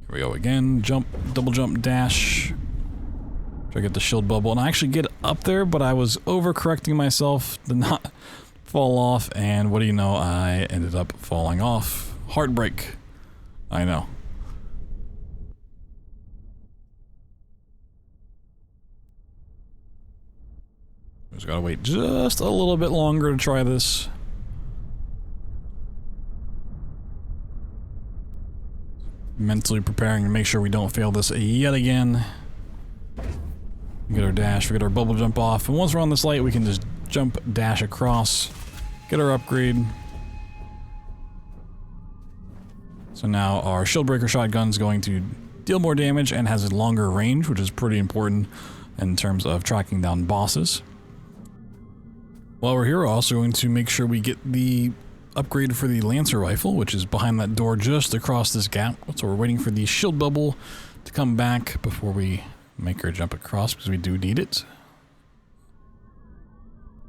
Here we go again. Jump, double jump, dash. Try to get the shield bubble. And I actually get up there, but I was overcorrecting myself to not fall off, and what do you know, I ended up falling off. Heartbreak. I know. Just gotta wait just a little bit longer to try this. Mentally preparing to make sure we don't fail this yet again. We get our dash, we get our bubble jump off, and once we're on this light, we can just jump, dash across. Get our upgrade. So now our shield breaker shotgun is going to deal more damage and has a longer range, which is pretty important in terms of tracking down bosses. While we're here, we're also going to make sure we get the upgrade for the Lancer rifle, which is behind that door just across this gap. So we're waiting for the shield bubble to come back before we make our jump across, because we do need it.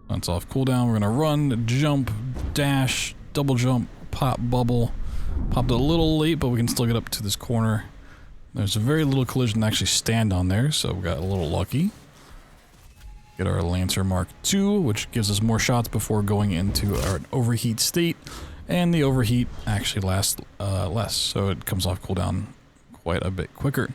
That's off cooldown. We're gonna run, jump, dash, double jump, pop bubble. Popped a little late, but we can still get up to this corner. There's a very little collision to actually stand on there, so we got a little lucky. Get our Lancer Mark II, which gives us more shots before going into our overheat state, and the overheat actually lasts less, so it comes off cooldown quite a bit quicker.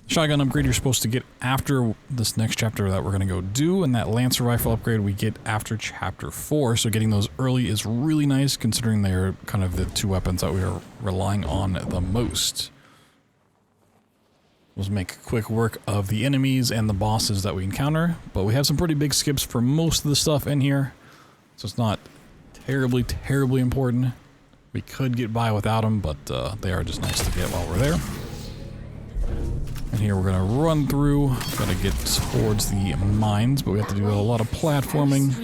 Shotgun upgrade you're supposed to get after this next chapter that we're going to go do, and that Lancer rifle upgrade we get after chapter 4, so getting those early is really nice considering they're kind of the two weapons that we are relying on the most. We'll make quick work of the enemies and the bosses that we encounter, but we have some pretty big skips for most of the stuff in here, so it's not terribly important. We could get by without them, but they are just nice to get while we're there. And here we're gonna run through, gotta get towards the mines, but we have to do a lot of platforming.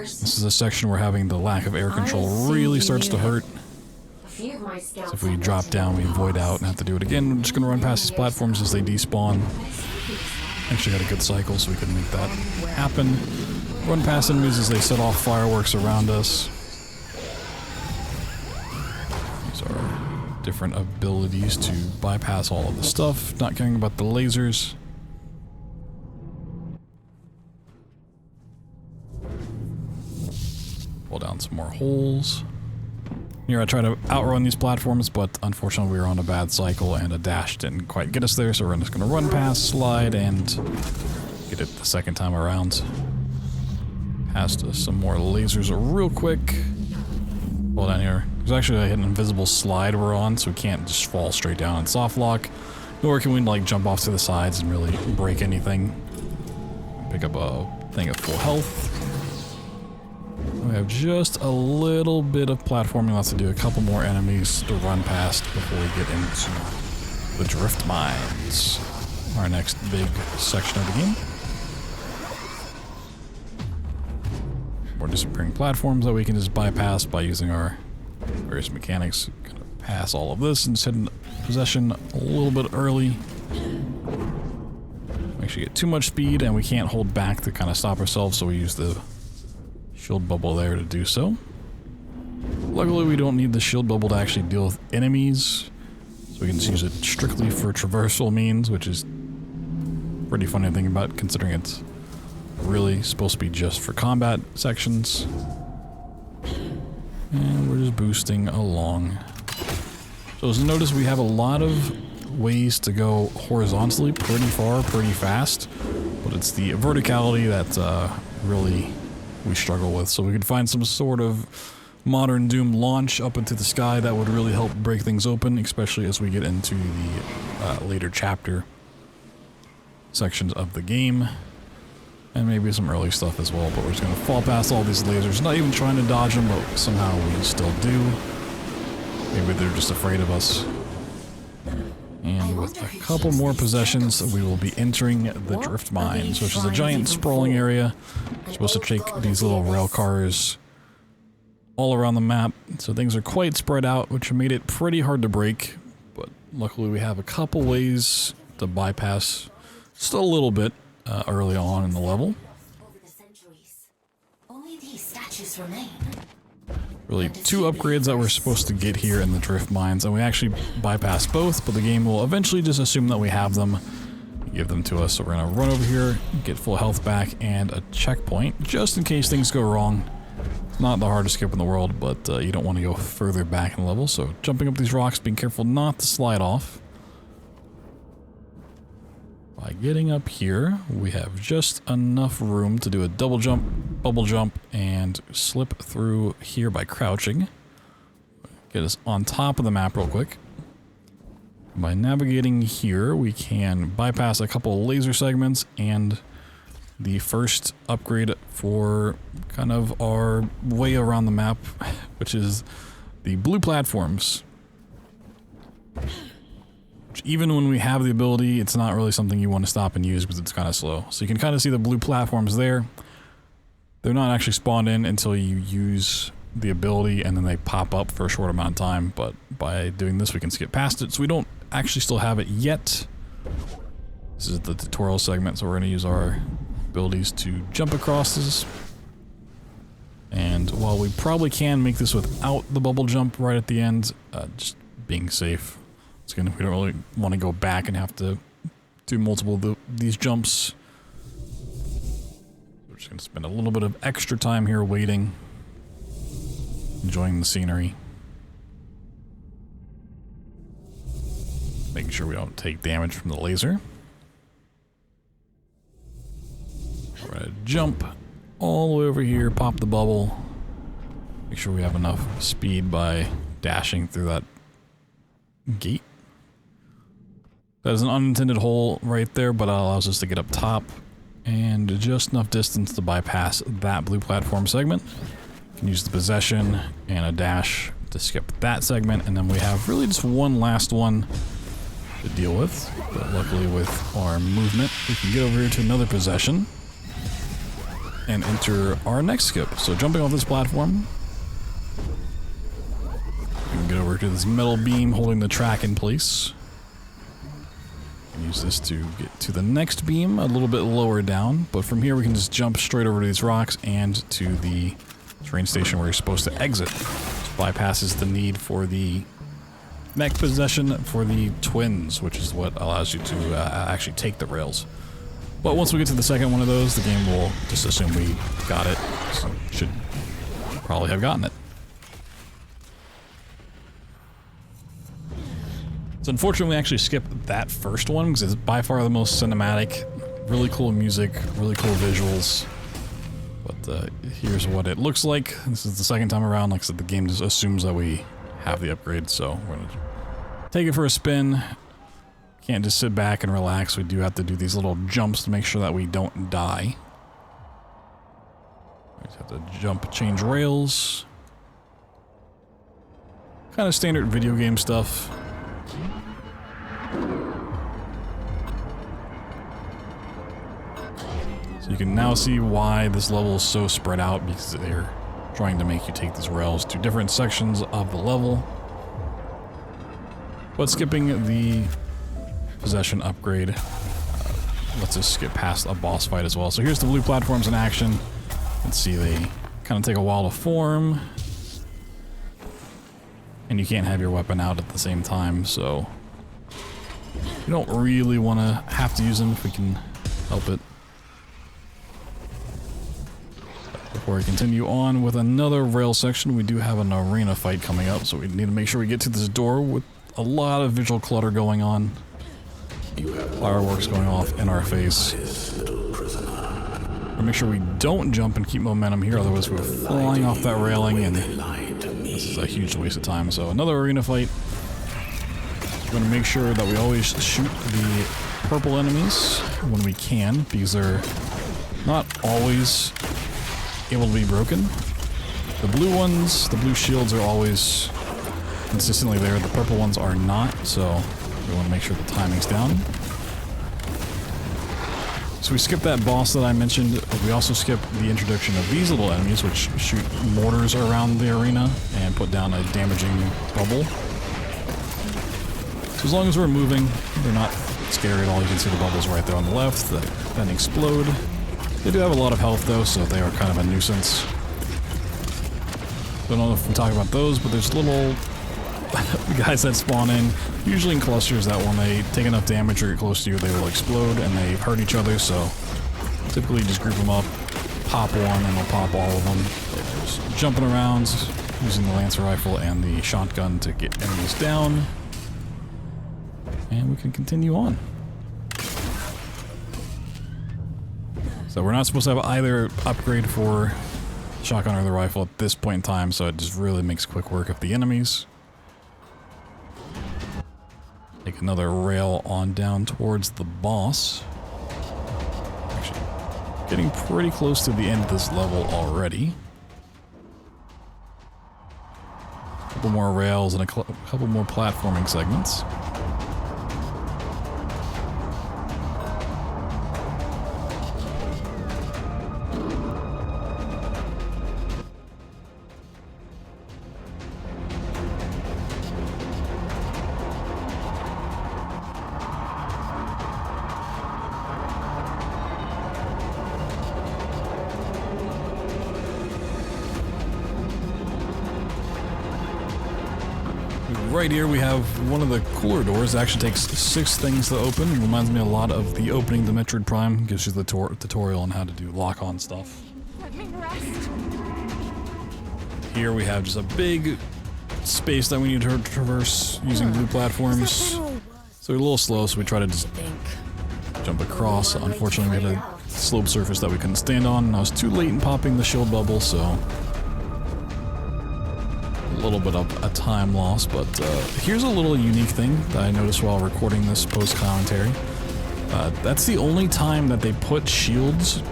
This is a section where having the lack of air control really starts to hurt. So if we drop down, we void out and have to do it again. We're just gonna run past these platforms as they despawn. Actually got a good cycle so we can make that happen. Run past enemies as they set off fireworks around us. These are different abilities to bypass all of the stuff, not caring about the lasers. Pull down some more holes. Here I try to outrun these platforms, but unfortunately we were on a bad cycle and a dash didn't quite get us there, so we're just going to run past, slide, and get it the second time around. Past some more lasers real quick. Hold on here. There's actually an invisible slide we're on, so we can't just fall straight down and soft lock. Nor can we like jump off to the sides and really break anything. Pick up a thing of full health. We have just a little bit of platforming left to do. A couple more enemies to run past before we get into the drift mines. Our next big section of the game. More disappearing platforms that we can just bypass by using our various mechanics. Gonna pass all of this and set in possession a little bit early. We actually get too much speed and we can't hold back to kind of stop ourselves, so we use the shield bubble there to do so. Luckily we don't need the shield bubble to actually deal with enemies, so we can just use it strictly for traversal means, which is pretty funny to think about considering it's really supposed to be just for combat sections. And we're just boosting along. So as you notice, we have a lot of ways to go horizontally pretty far, pretty fast, but it's the verticality that really we struggle with. So we could find some sort of modern Doom launch up into the sky that would really help break things open, especially as we get into the later chapter sections of the game. And maybe some early stuff as well, but we're just going to fall past all these lasers, not even trying to dodge them, but somehow we still do. Maybe they're just afraid of us. And with a couple more possessions, we will be entering the Drift Mines, which is a giant sprawling area. We're supposed to take these little rail cars all around the map, so things are quite spread out, which made it pretty hard to break, but luckily we have a couple ways to bypass just a little bit early on in the level. Over the centuries, only these statues remain. Really, 2 upgrades that we're supposed to get here in the Drift Mines, and we actually bypass both, but the game will eventually just assume that we have them, give them to us. So we're going to run over here, get full health back, and a checkpoint, just in case things go wrong. It's not the hardest skip in the world, but you don't want to go further back in the level, so jumping up these rocks, being careful not to slide off. By getting up here, we have just enough room to do a double jump, bubble jump, and slip through here by crouching. Get us on top of the map real quick. By navigating here, we can bypass a couple laser segments and the first upgrade for kind of our way around the map, which is the blue platforms. Even when we have the ability, it's not really something you want to stop and use because it's kind of slow. So you can kind of see the blue platforms there. They're not actually spawned in until you use the ability, and then they pop up for a short amount of time. But by doing this, we can skip past it. So we don't actually still have it yet. This is the tutorial segment, so we're going to use our abilities to jump across this. And while we probably can make this without the bubble jump right at the end, just being safe. We don't really want to go back and have to do multiple of these jumps. We're just going to spend a little bit of extra time here waiting, enjoying the scenery. Making sure we don't take damage from the laser. We're going to jump all the way over here, pop the bubble. Make sure we have enough speed by dashing through that gate. There's an unintended hole right there, but it allows us to get up top and just enough distance to bypass that blue platform segment. You can use the possession and a dash to skip that segment, and then we have really just one last one to deal with. But luckily with our movement, we can get over here to another possession and enter our next skip. So jumping off this platform, we can get over to this metal beam holding the track in place. Use this to get to the next beam a little bit lower down, but from here we can just jump straight over to these rocks and to the train station where you're supposed to exit. This bypasses the need for the mech possession for the twins, which is what allows you to actually take the rails. But once we get to the second one of those, the game will just assume we got it, so should probably have gotten it. So unfortunately we actually skipped that first one because it's by far the most cinematic, really cool music, really cool visuals. But here's what it looks like. This is the second time around. Like I said, the game just assumes that we have the upgrade, so we're gonna take it for a spin. Can't just sit back and relax. We do have to do these little jumps to make sure that we don't die. We just have to jump, change rails. Kind of standard video game stuff. So you can now see why this level is so spread out, because they're trying to make you take these rails to different sections of the level. But skipping the possession upgrade lets us skip past a boss fight as well. So here's the blue platforms in action. Let's see, they kind of take a while to form. And you can't have your weapon out at the same time, so you don't really want to have to use them if we can help it. Before we continue on with another rail section, we do have an arena fight coming up, so we need to make sure we get to this door with a lot of visual clutter going on. Fireworks going off in our face. Little prisoner. We'll make sure we don't jump and keep momentum here, otherwise we're flying off that railing, and this is a huge waste of time. So another arena fight. We're going to make sure that we always shoot the purple enemies when we can, because they're not always able to be broken. The blue ones, the blue shields are always consistently there. The purple ones are not, so we want to make sure the timing's down. So we skipped that boss that I mentioned. We also skipped the introduction of these little enemies, which shoot mortars around the arena and put down a damaging bubble. So as long as we're moving, they're not scary at all. You can see the bubbles right there on the left that then explode. They do have a lot of health though, so they are kind of a nuisance. Don't know if we talk about those, but there's little guys that spawn in, usually in clusters, that when they take enough damage or get close to you, they will explode and they hurt each other, so typically just group them up, pop one, and they'll pop all of them. They're just jumping around, using the Lancer rifle and the shotgun to get enemies down. And we can continue on. So we're not supposed to have either upgrade for shotgun or the rifle at this point in time, so it just really makes quick work of the enemies. Take another rail on down towards the boss. Actually, getting pretty close to the end of this level already. A couple more rails and a couple more platforming segments. Right here we have one of the cooler doors. It actually takes 6 things to open. It reminds me a lot of the opening to Metroid Prime. Gives you the tutorial on how to do lock-on stuff. Let me rest. Here we have just a big space that we need to traverse using blue platforms. So we're a little slow, so we try to just jump across. Unfortunately, we had a slope surface that we couldn't stand on, and I was too late in popping the shield bubble, so a little bit of a time loss. But here's a little unique thing that I noticed while recording this post-commentary. That's the only time that they put shields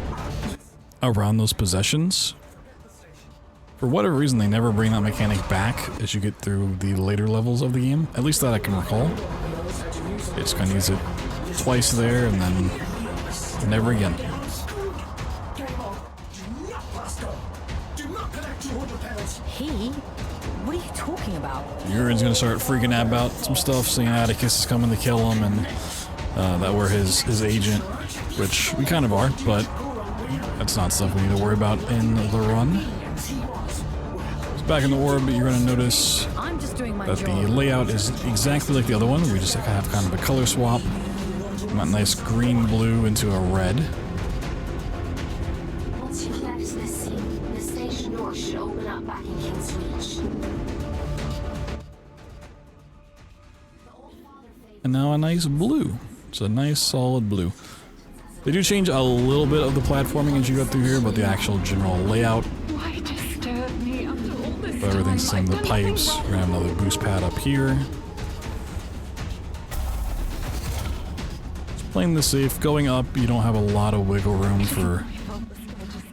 around those possessions. For whatever reason, they never bring that mechanic back as you get through the later levels of the game. At least that I can recall. They just kind of use it twice there and then never again. He? What are you talking about? Urian's gonna start freaking out about some stuff, saying Atticus is coming to kill him, and that we're his agent, which we kind of are, but that's not stuff we need to worry about in the run. So back in the orb, you're gonna notice I'm just doing my that job. the layout is exactly like the other one. We just have kind of a color swap. Got nice green blue into a red. Once you collect this scene, the station door should open up back in King's Reach. And now a nice blue. It's a nice solid blue. They do change a little bit of the platforming as you go through here, but the actual general layout, Why disturb me after all this but everything's the same. The I've done pipes, nothing we're gonna have another boost pad up here. Just playing this safe. Going up, you don't have a lot of wiggle room for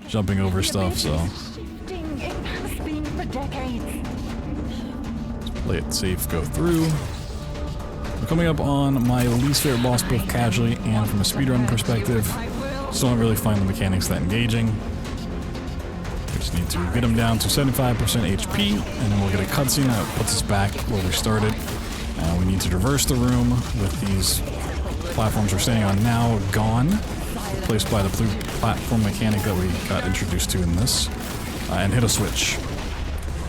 jumping over stuff, so shifting. It has been for decades. play it safe, go through. We're coming up on my least favorite boss, both casually and from a speedrun perspective. Still don't really find the mechanics that engaging. We just need to get him down to 75% HP, and then we'll get a cutscene that puts us back where we started. We need to traverse the room with these platforms we're standing on now gone, replaced by the blue platform mechanic that we got introduced to in this, and hit a switch.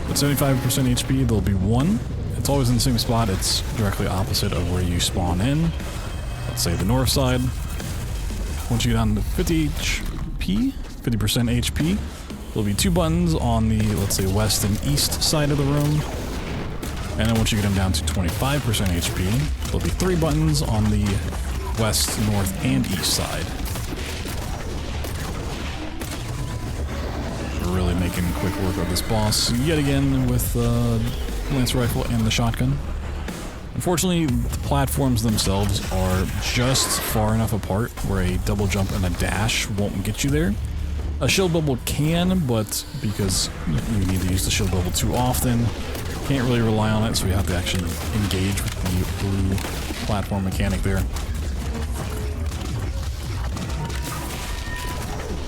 At 75% HP, there'll be one. It's always in the same spot. It's directly opposite of where you spawn in. Let's say the north side. Once you get down to 50% HP, there'll be 2 buttons on the, let's say, west and east side of the room. And then once you get them down to 25% HP, there'll be 3 buttons on the west, north, and east side. really making quick work of this boss yet again with the Lance Rifle and the shotgun. Unfortunately, the platforms themselves are just far enough apart where a double jump and a dash won't get you there. A shield bubble can, but because you need to use the shield bubble too often, can't really rely on it, so we have to actually engage with the blue platform mechanic there.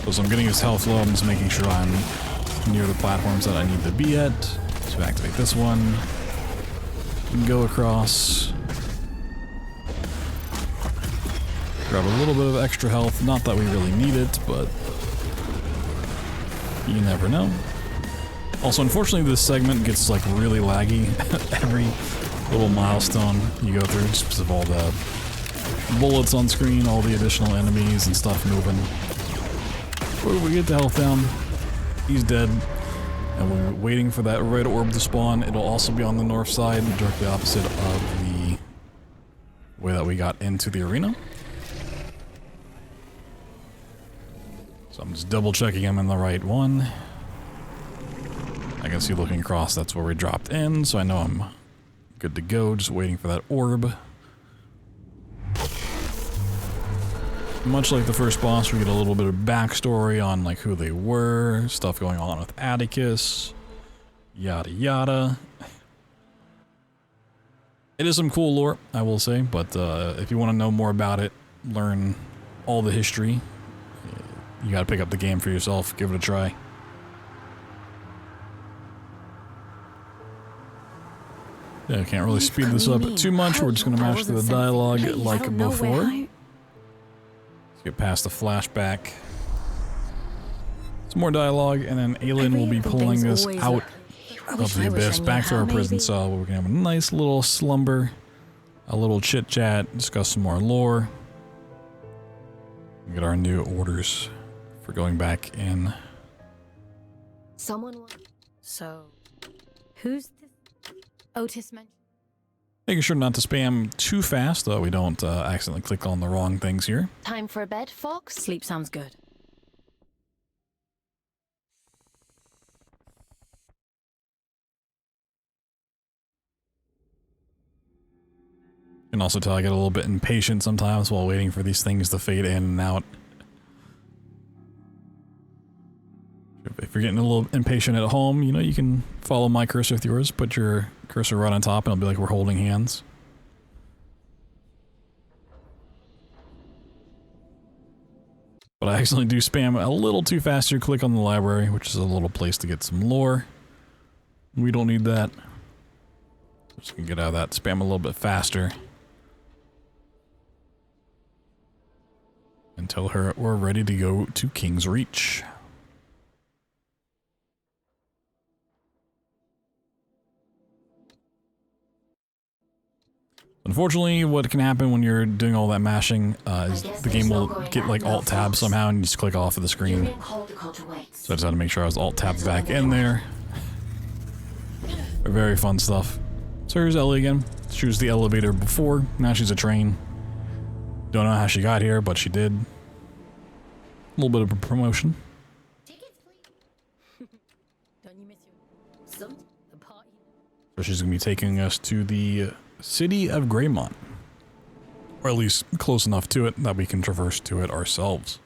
So as I'm getting his health low, I'm just making sure I'm near the platforms that I need to be at. So activate this one. And go across. Grab a little bit of extra health. Not that we really need it, but you never know. Also, unfortunately, this segment gets like really laggy every little milestone you go through just because of all the bullets on screen, all the additional enemies and stuff moving. But we get the health down. He's dead. And we're waiting for that red orb to spawn. It'll also be on the north side, directly opposite of the way that we got into the arena. So I'm just double checking I'm in the right one. I can see looking across, that's where we dropped in, so I know I'm good to go, just waiting for that orb. Much like the first boss, we get a little bit of backstory on like who they were, stuff going on with Atticus, yada yada. It is some cool lore, I will say, but if you want to know more about it, learn all the history, you gotta pick up the game for yourself, give it a try. Yeah, I can't really speed this up too much, we're just gonna mash through the dialogue like before. Let's get past the flashback. Some more dialogue, and then Aelin will be pulling us out of the abyss back to our prison cell where we can have a nice little slumber, a little chit chat, discuss some more lore, and get our new orders for going back in. Someone. So, who's this? Otis mentioned. Making sure not to spam too fast, though we don't accidentally click on the wrong things here. Time for a bed, Fox? Sleep sounds good. You can also tell I get a little bit impatient sometimes while waiting for these things to fade in and out. If you're getting a little impatient at home, you know, you can follow my cursor with yours, put your cursor right on top and it'll be like we're holding hands. But I accidentally do spam a little too fast here. Click on the library, which is a little place to get some lore. We don't need that. Just gonna get out of that. Spam a little bit faster. And tell her we're ready to go to King's Reach. Unfortunately, what can happen when you're doing all that mashing is the game will get like alt-tab somehow and you just click off of the screen. So I just had to make sure I was alt-tabbed back in there. Very fun stuff. So here's Ellie again. She was the elevator before, now she's a train. Don't know how she got here, but she did. A little bit of a promotion. So she's going to be taking us to the city of Greymont. Or at least close enough to it that we can traverse to it ourselves.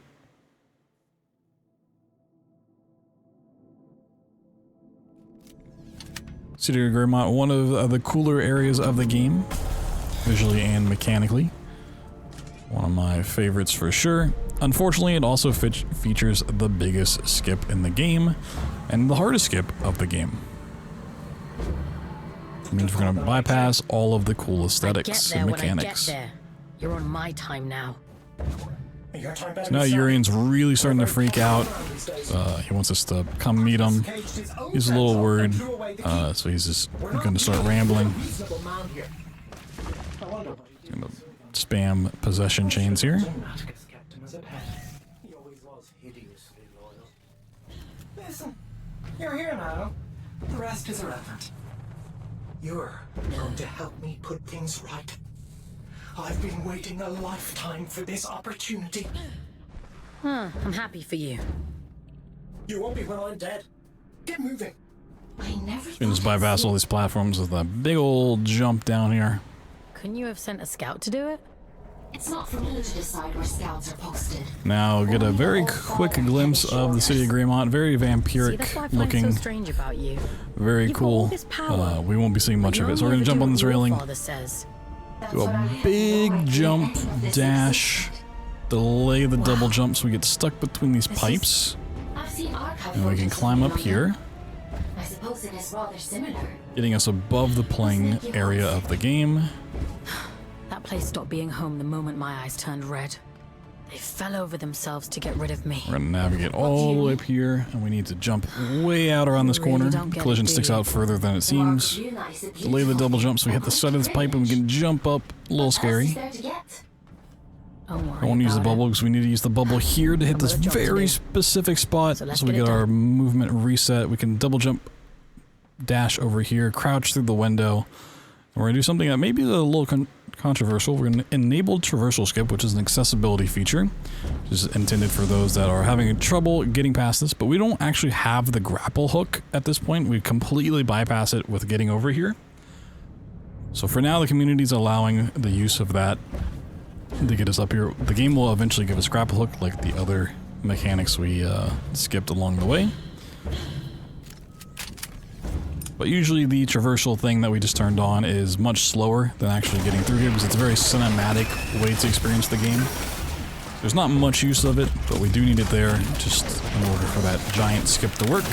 City of Greymont, one of the cooler areas of the game, visually and mechanically. One of my favorites for sure. Unfortunately, it also features the biggest skip in the game, and the hardest skip of the game. It means we're going to bypass all of the cool aesthetics and mechanics. You're on my time now. So now Urian's really starting to freak out. He wants us to come meet him. He's a little worried, so he's just going to start rambling. Gonna spam possession chains here. Listen, you're here now. The rest is irrelevant. You're going to help me put things right. I've been waiting a lifetime for this opportunity. I'm happy for you. You won't be when I'm dead. Get moving. I never You can just thought I'd bypass see all these platforms with a big old jump down here. Couldn't you have sent a scout to do it? It's not for me to decide where scouts are posted. Now get a very quick glimpse of the city of Greymont. Very See, vampiric that's what I find looking. so strange about you. Very You've got cool. all this power, We won't be seeing much of it, so we're You're gonna jump on only this ever doing railing, what your father says. do a big jump, dash, delay the double jump so we get stuck between these pipes, I've seen archive and we can footage climb up on here, them. I suppose it is rather similar. getting us above the playing area of the game. That place stopped being home the moment my eyes turned red. They fell over themselves to get rid of me. We're gonna navigate all the way up here, and we need to jump way out around this Really corner. don't get it, Collision do sticks you? out further than it seems. Delay the double jump so we hit the side of this pipe and we can jump up. A little scary. Don't worry I want to use the about bubble it. because we need to use the bubble here to hit this got a job to very do. specific spot So let's so we get it get our done. movement reset. We can double jump, dash over here, crouch through the window. And we're going to do something that may be a little controversial. We're going to enable traversal skip, which is an accessibility feature, which is intended for those that are having trouble getting past this, but we don't actually have the grapple hook at this point. We completely bypass it with getting over here. So for now, the community's allowing the use of that to get us up here. The game will eventually give us grapple hook like the other mechanics we skipped along the way. But usually the traversal thing that we just turned on is much slower than actually getting through here because it's a very cinematic way to experience the game. There's not much use of it, but we do need it there just in order for that giant skip to work.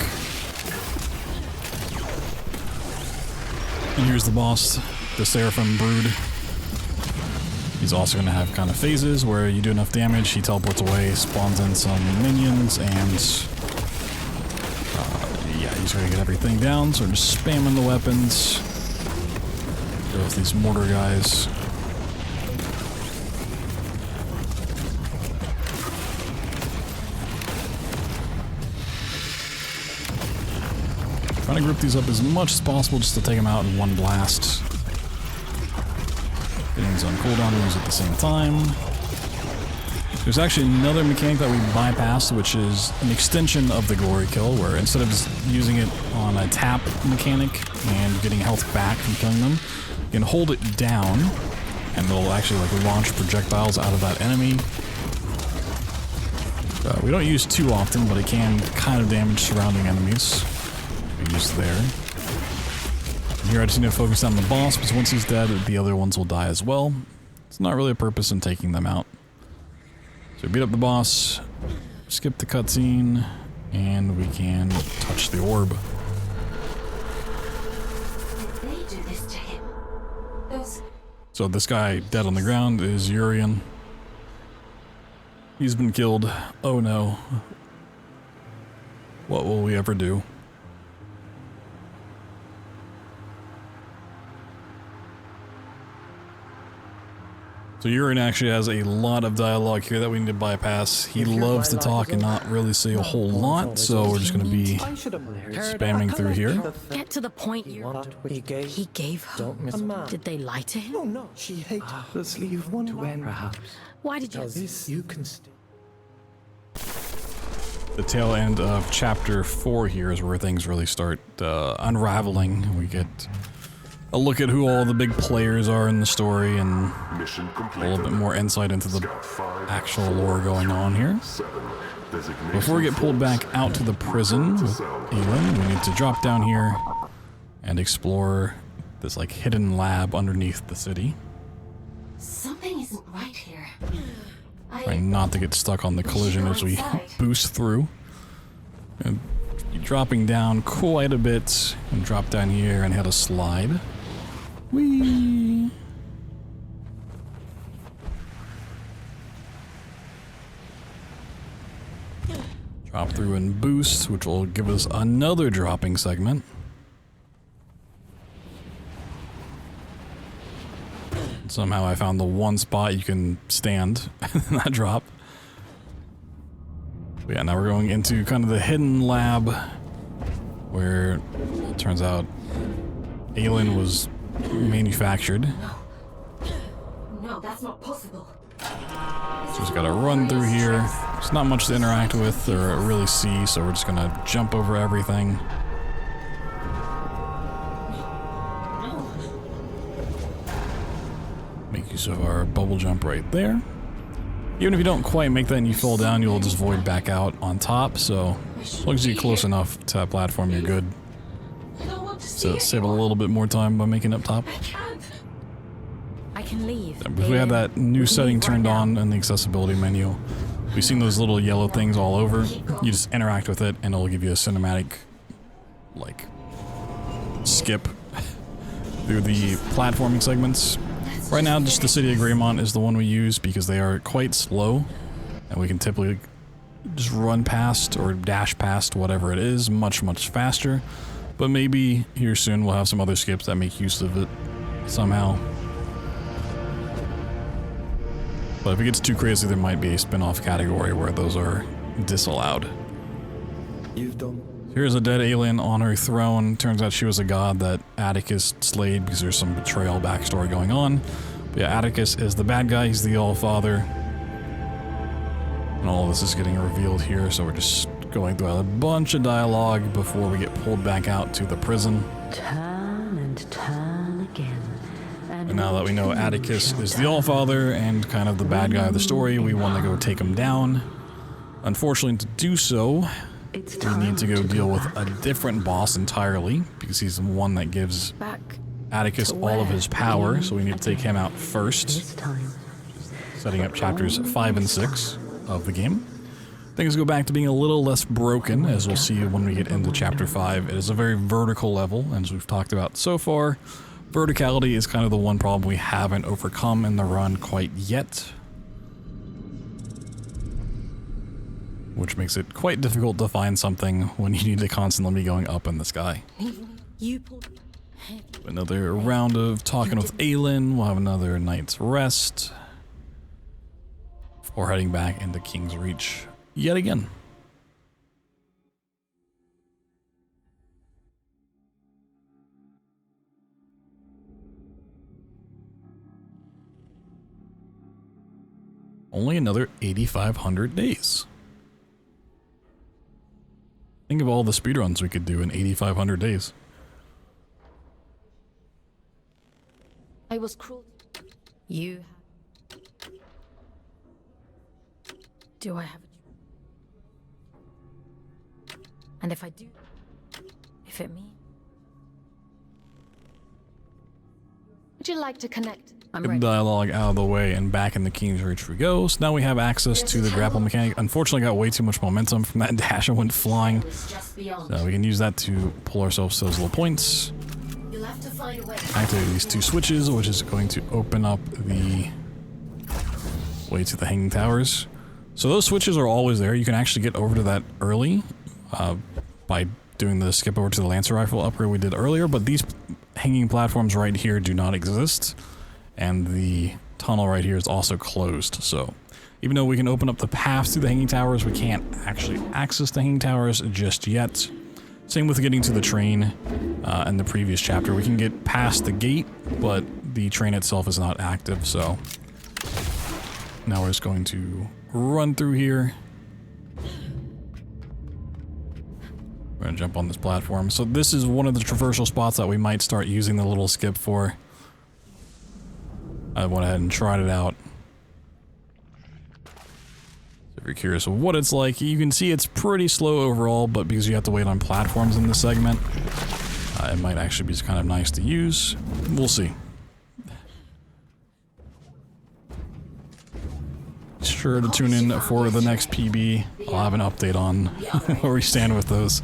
And here's the boss, the Seraphim Brood. He's also going to have kind of phases where you do enough damage, he teleports away, spawns in some minions, and yeah, he's going to get everything down, so we're just spamming the weapons. Go with these mortar guys. Trying to group these up as much as possible just to take them out in one blast. Getting these on cooldown moves at the same time. There's actually another mechanic that we bypassed, which is an extension of the glory kill, where instead of just using it on a tap mechanic and getting health back from killing them, you can hold it down, and it'll actually like launch projectiles out of that enemy. We don't use too often, but it can kind of damage surrounding enemies. We use there. Here I just need to focus on the boss, because once he's dead, the other ones will die as well. It's not really a purpose in taking them out. So beat up the boss, skip the cutscene, and we can touch the orb. Did they do this to him? Those So this guy dead on the ground is Urian. He's been killed. Oh no. What will we ever do? So Urian actually has a lot of dialogue here that we need to bypass. He loves to talk and not really say a whole lot, so we're just going to be spamming through here. Get to the point. He gave. He gave her. Don't miss a man. Did they lie to him? Oh no, she hated. Let's leave one to end. Perhaps. Why did you? This you can. The tail end of chapter 4 here is where things really start unraveling. We get a look at who all the big players are in the story and Mission a completed. little bit more insight into the Scout 5, actual lore going on here. 7. Designation Before we get pulled back out to the prison with Elin, we need to drop down here and explore this like hidden lab underneath the city. something isn't right here. Trying not to get stuck on the collision as we boost through. And dropping down quite a bit and drop down here and hit a slide. Whee! Drop through and boost, which will give us another dropping segment. Somehow I found the one spot you can stand and not drop. But yeah, now we're going into kind of the hidden lab where it turns out Aelin was manufactured. No, that's not possible. So just gotta run through here. There's not much to interact with or really see, so we're just gonna jump over everything. use of our bubble jump right there. Even if you don't quite make that and you fall down, you'll just void back out on top, so as long as you get close enough to that platform, you're good. So save a little bit more time by making up top. I can leave. If we had that new setting turned on in the accessibility menu, we've seen those little yellow things all over. You just interact with it and it'll give you a cinematic, like, skip through the platforming segments. Right now, just the City of Greymont is the one we use because they are quite slow, and we can typically just run past or dash past whatever it is much, much faster. But maybe here soon we'll have some other skips that make use of it somehow. But if it gets too crazy, there might be a spin-off category where those are disallowed. You've done. Here's a dead alien on her throne. Turns out she was a god that Atticus slayed because there's some betrayal backstory going on. But yeah, Atticus is the bad guy. He's the All-Father. And all of this is getting revealed here, so we're just going through a bunch of dialogue before we get pulled back out to the prison. Turn and turn again. And now that we know Atticus is the All-Father and kind of the bad guy of the story, we want to go take him down. Unfortunately, to do so, we need to go deal with a different boss entirely, because he's the one that gives Atticus all of his power, so we need to take him out first. Setting up chapters 5 and 6 of the game. Things go back to being a little less broken, as we'll see when we get into chapter 5. It is a very vertical level, as we've talked about so far. Verticality is kind of the one problem we haven't overcome in the run quite yet, which makes it quite difficult to find something when you need to constantly be going up in the sky. Another round of talking with Aelin. We'll have another night's rest before heading back into King's Reach yet again. Only another 8,500 days. Think of all the speedruns we could do in 8,500 days. I was cruel. You. Do I have a... And if I do, if it me? Would you like to connect? I'm Get the ready. dialogue out of the way and back in the King's Reach we go. So now we have access to the grapple mechanic. Unfortunately, got way too much momentum from that dash and went flying. So we can use that to pull ourselves to those little points. You'll have to find a way. Activate these two switches, which is going to open up the way to the Hanging Towers. So those switches are always there. You can actually get over to that early by doing the skip over to the Lancer Rifle upgrade we did earlier, but these hanging platforms right here do not exist, and the tunnel right here is also closed. So even though we can open up the path to the Hanging Towers, we can't actually access the Hanging Towers just yet. Same with getting to the train in the previous chapter. We can get past the gate, but the train itself is not active, so now we're just going to run through here. We're gonna jump on this platform. So this is one of the traversal spots that we might start using the little skip for. I went ahead and tried it out. If you're curious of what it's like, you can see it's pretty slow overall, but because you have to wait on platforms in this segment, it might actually be kind of nice to use. We'll see. Sure to tune in for the next PB. I'll have an update on where we stand with those,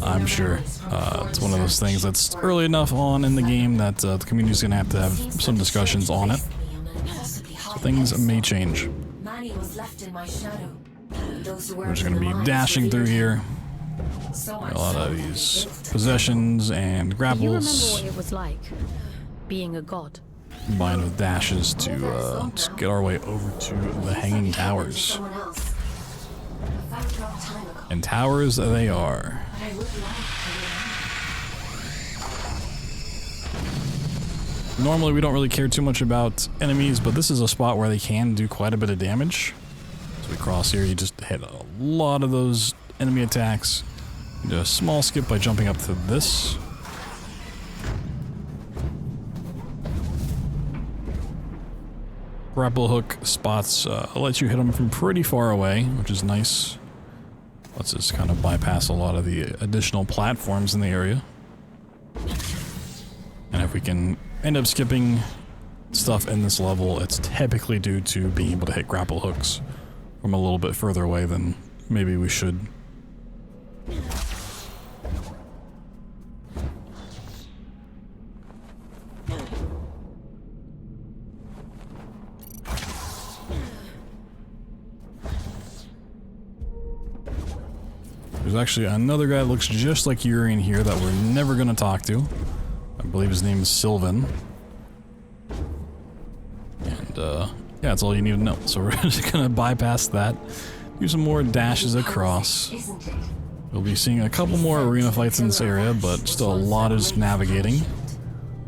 I'm sure. It's one of those things that's early enough on in the game that the community's going to have some discussions on it. So things may change. We're just going to be dashing through here. A lot of these possessions and You remember grapples what it was like, being a god? combined with dashes to just get our way over to the Hanging Towers. And towers they are. Normally we don't really care too much about enemies, but this is a spot where they can do quite a bit of damage. So we cross here, you just hit a lot of those enemy attacks. Do a small skip by jumping up to this. grapple hook spots let you hit them from pretty far away, which is nice. Lets us kind of bypass a lot of the additional platforms in the area. And if we can end up skipping stuff in this level, it's typically due to being able to hit grapple hooks from a little bit further away than maybe we should. There's actually another guy that looks just like Yuri in here that we're never going to talk to. I believe his name is Sylvan. And, yeah, that's all you need to know. So we're just going to bypass that. Do some more dashes across. We'll be seeing a couple more arena fights in this area, but still a lot is navigating.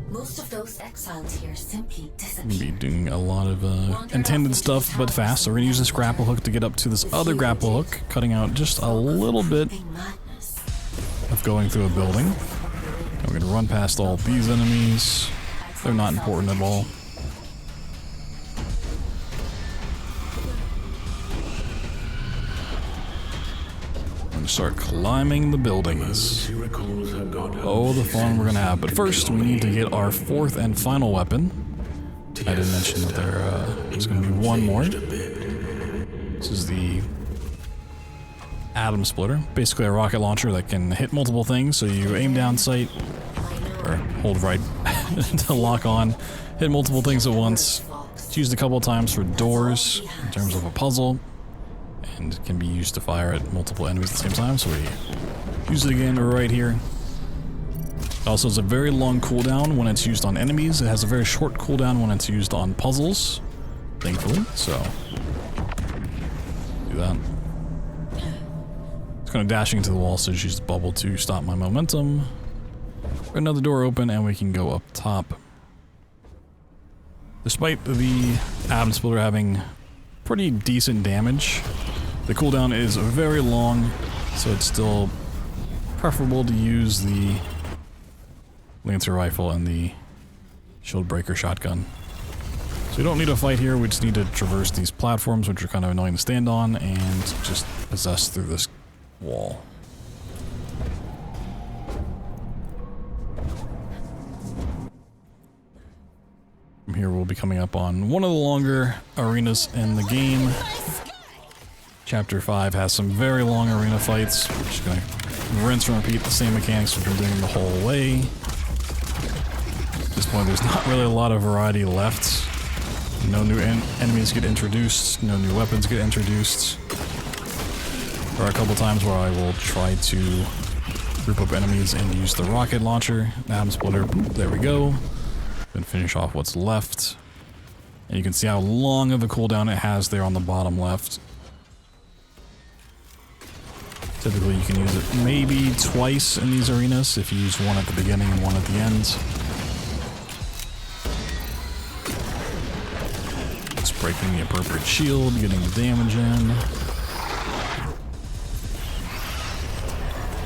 Most of those exiles here simply We'll be disappear. doing a lot of intended stuff, but fast. So we're gonna use this grapple hook to get up to this other grapple hook, cutting out just a little bit Madness. of going through a building. And we're gonna run past all these enemies. They're not important at all. And start climbing the buildings. Oh, the fun we're gonna have. But first, we need to get our fourth and final weapon. I didn't mention that there's gonna be one more. This is the Atom Splitter. Basically a rocket launcher that can hit multiple things, so you aim down sight, or hold right to lock on, hit multiple things at once. It's used a couple of times for doors, in terms of a puzzle, and can be used to fire at multiple enemies at the same time, so we use it again right here. Also, it's a very long cooldown when it's used on enemies. It has a very short cooldown when it's used on puzzles, thankfully, so do that. It's kind of dashing into the wall, so just use the bubble to stop my momentum. Another door open, and we can go up top. Despite the Atom Splitter having pretty decent damage, the cooldown is very long, so it's still preferable to use the Lancer Rifle and the Shield Breaker Shotgun. So we don't need to fight here, we just need to traverse these platforms, which are kind of annoying to stand on, and just possess through this wall. From here we'll be coming up on one of the longer arenas in the game. Chapter 5 has some very long arena fights. We're just gonna rinse and repeat the same mechanics we've been doing the whole way. At this point there's not really a lot of variety left. No new enemies get introduced, no new weapons get introduced. There are a couple times where I will try to group up enemies and use the rocket launcher, Atom Splitter, boop, there we go. Then finish off what's left. And you can see how long of a cooldown it has there on the bottom left. Typically you can use it maybe twice in these arenas if you use one at the beginning and one at the end. Just breaking the appropriate shield, getting the damage in.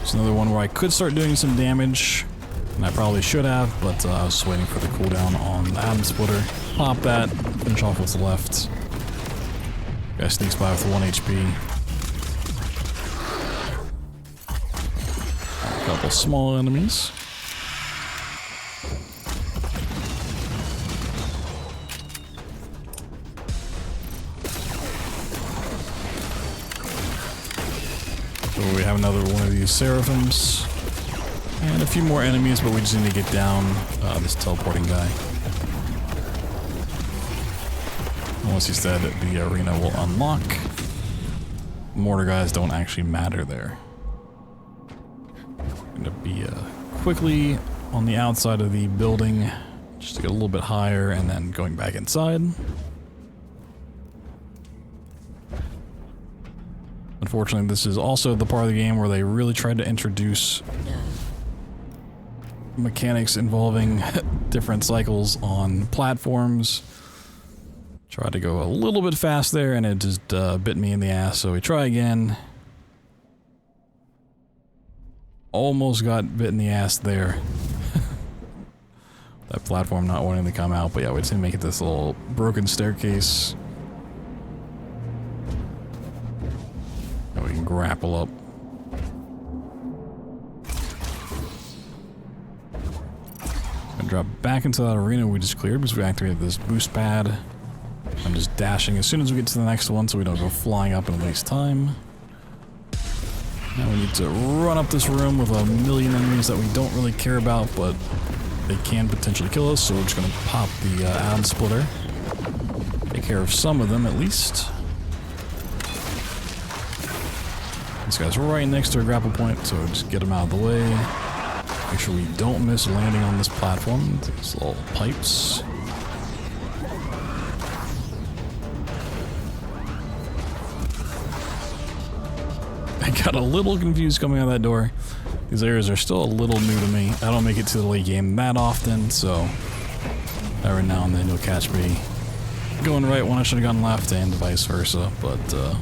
It's another one where I could start doing some damage, and I probably should have, but I was just waiting for the cooldown on the Atom Splitter. Pop that, finish off what's left. Guy sneaks by with 1 HP. A couple small enemies. So we have another one of these Seraphims. And a few more enemies, but we just need to get down this teleporting guy. Once he's dead, the arena will unlock. Mortar guys don't actually matter there. Going to be quickly on the outside of the building, just to get a little bit higher, and then going back inside. Unfortunately, this is also the part of the game where they really tried to introduce mechanics involving different cycles on platforms. Tried to go a little bit fast there, and it just bit me in the ass, so we try again. Almost got bit in the ass there. That platform not wanting to come out, but yeah, we just need to make it this little broken staircase. And we can grapple up. And drop back into that arena we just cleared because we activated this boost pad. I'm just dashing as soon as we get to the next one so we don't go flying up and waste time. Now we need to run up this room with a million enemies that we don't really care about, but they can potentially kill us, so we're just going to pop the atom splitter. Take care of some of them at least. This guy's right next to a grapple point, so just get him out of the way. Make sure we don't miss landing on this platform. These little pipes. I got a little confused coming out of that door. These areas are still a little new to me. I don't make it to the late game that often, so every now and then you'll catch me going right when I should have gone left and vice versa, but I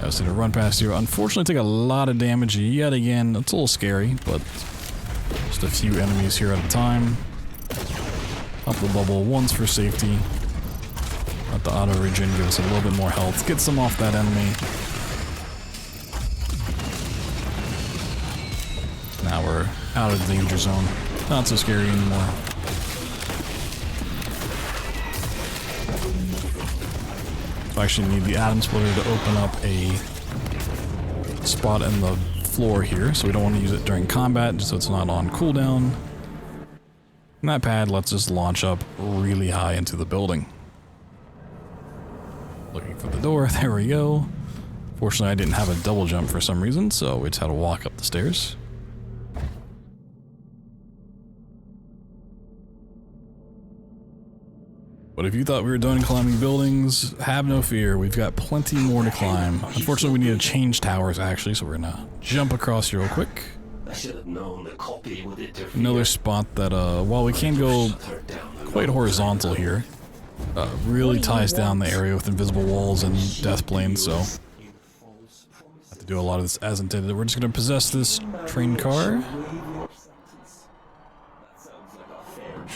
just need to run past you. Unfortunately, take a lot of damage yet again. It's a little scary, but just a few enemies here at a time. Pop the bubble once for safety. Let the auto regen give us a little bit more health. Get some off that enemy. Now we're out of the danger zone. Not so scary anymore. So I actually need the atom splitter to open up a spot in the floor here, so we don't want to use it during combat, just so it's not on cooldown. And that pad lets us launch up really high into the building. Looking for the door, there we go. Fortunately, I didn't have a double jump for some reason, so we just had to walk up the stairs. But if you thought we were done climbing buildings, have no fear, we've got plenty more to climb. Unfortunately, we need to change towers actually, so we're gonna jump across here real quick. I should have known the copy would interfere. Another spot that, while we can go quite horizontal here, really ties down the area with invisible walls and death planes, so have to do a lot of this as intended. We're just gonna possess this train car.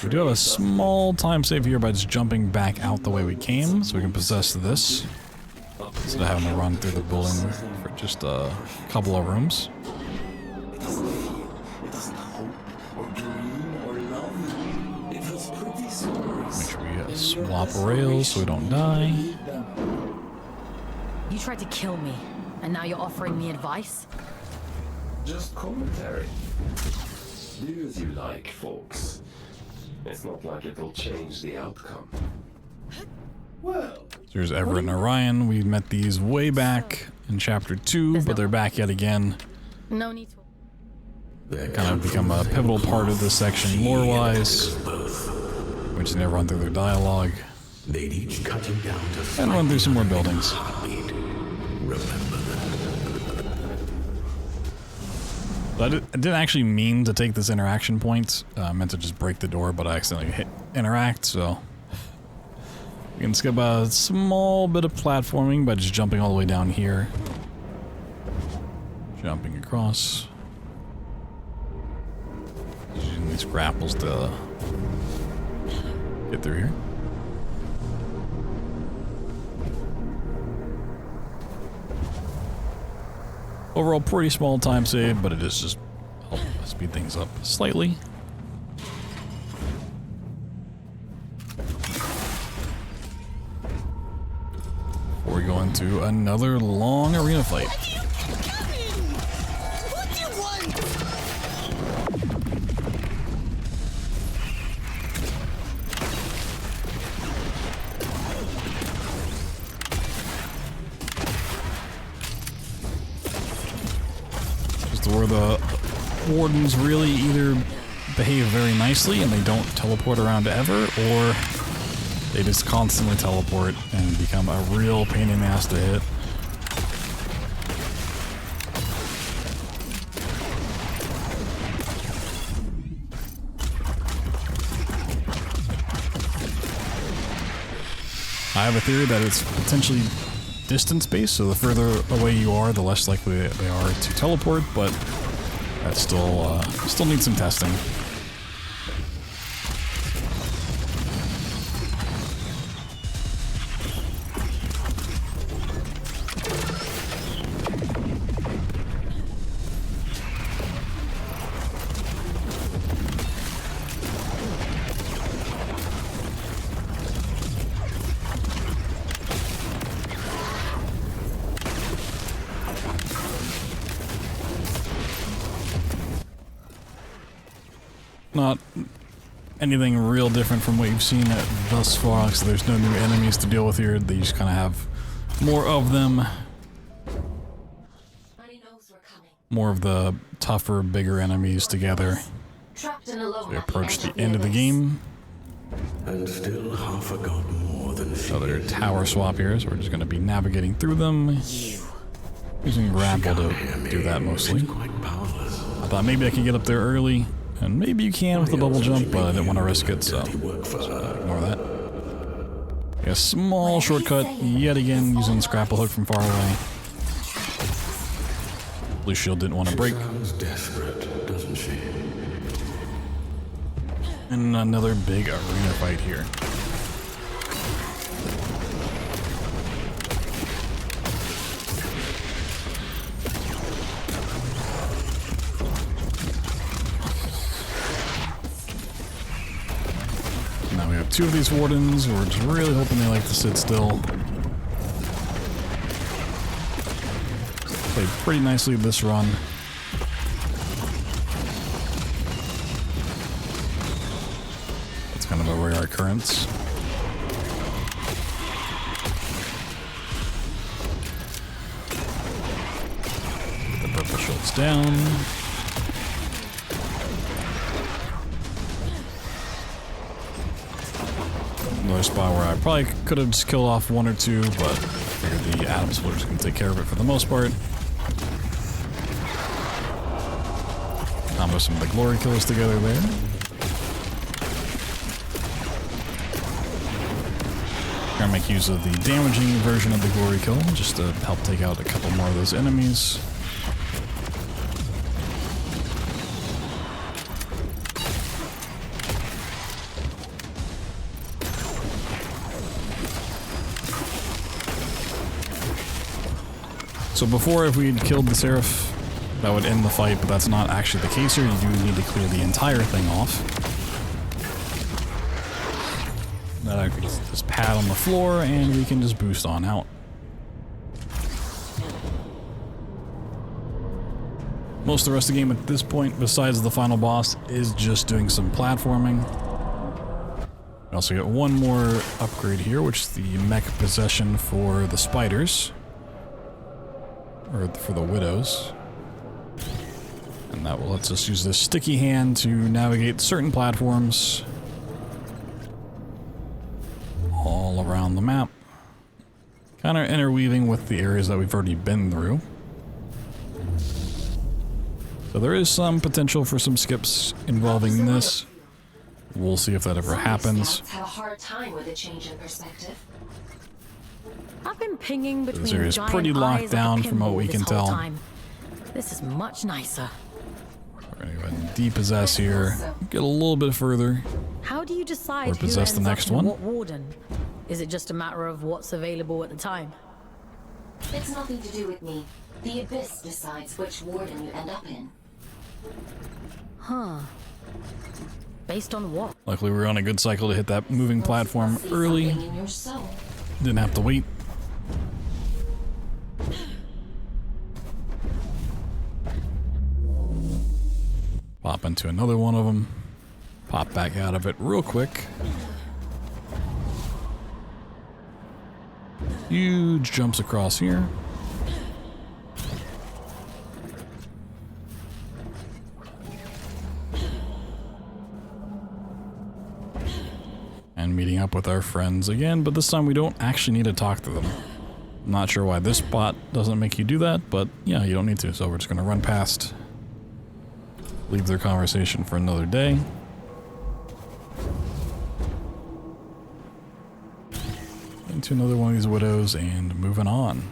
We do have a small time save here by just jumping back out the way we came, so we can possess this instead of having to run through the building for just a couple of rooms. Make sure we swap rails so we don't die. You tried to kill me, and now you're offering me advice? Just commentary. Do as you like, folks. It's not like it'll change the outcome. Well, There's Everett and Orion. We met these way back in chapter 2, but they're back yet again. No need to. They kind of become a pivotal part of this section lore-wise. We just need to run through their dialogue They'd each cut him down to and run through some more buildings. remember that. I didn't actually mean to take this interaction point. I meant to just break the door, but I accidentally hit interact, so we can skip a small bit of platforming by just jumping all the way down here. Jumping across. Using these grapples to get through here. Overall, pretty small time save, but it is just help speed things up slightly. Before we go into another long arena fight. Where the wardens really either behave very nicely and they don't teleport around ever, or they just constantly teleport and become a real pain in the ass to hit. I have a theory that it's potentially distance-based, so the further away you are, the less likely they are to teleport, but that still needs some testing. Not anything real different from what you've seen thus far. So there's no new enemies to deal with here. They just kind of have more of them. More of the tougher, bigger enemies together. So we approach the end of the game. And still half forgotten more than she Another tower swap here, so we're just going to be navigating through them. Using grapple to do that mostly. quite powerless. I thought maybe I could get up there early, and maybe you can with the bubble jump, but I didn't want to risk it, so ignore that. A small shortcut, yet again, using Scrapple Hook from far away. Blue Shield didn't want to break. Sounds desperate, doesn't she? And another big arena fight here. Now we have two of these wardens. We're just really hoping they like to sit still. Played pretty nicely this run. That's kind of a rare occurrence. The purple shield's down. Another spot where I probably could have just killed off one or two, but I figured the Atom Splitter's going to take care of it for the most part. Combo some of the glory kills together there. Gonna make use of the damaging version of the glory kill just to help take out a couple more of those enemies. So before, if we had killed the Seraph, that would end the fight, but that's not actually the case here. You do need to clear the entire thing off. Then I can just pad on the floor, and we can just boost on out. Most of the rest of the game at this point, besides the final boss, is just doing some platforming. We also get one more upgrade here, which is the mech possession for the spiders. Or for the widows. And that will let us use this sticky hand to navigate certain platforms all around the map. Kind of interweaving with the areas that we've already been through. So there is some potential for some skips involving this. We'll see if that ever happens. Have a hard time with a change in perspective. I've been pinging between This area is giant pretty locked eyes down like a from what we pinball can this whole tell. time. This is much nicer. We're gonna go ahead and depossess here. Get a little bit further. How do you decide Or who possess ends the next up in one? what warden? Is it just a matter of what's available at the time? It's nothing to do with me. The Abyss decides which warden you end up in. Huh. Based on what? Luckily, we were on a good cycle to hit that moving platform See early. something in your soul. Didn't have to wait. Pop into another one of them. Pop back out of it real quick. Huge jumps across here. And meeting up with our friends again, but this time we don't actually need to talk to them. I'm not sure why this spot doesn't make you do that, but yeah, you don't need to, so we're just gonna run past. Leave their conversation for another day. Into another one of these widows and moving on.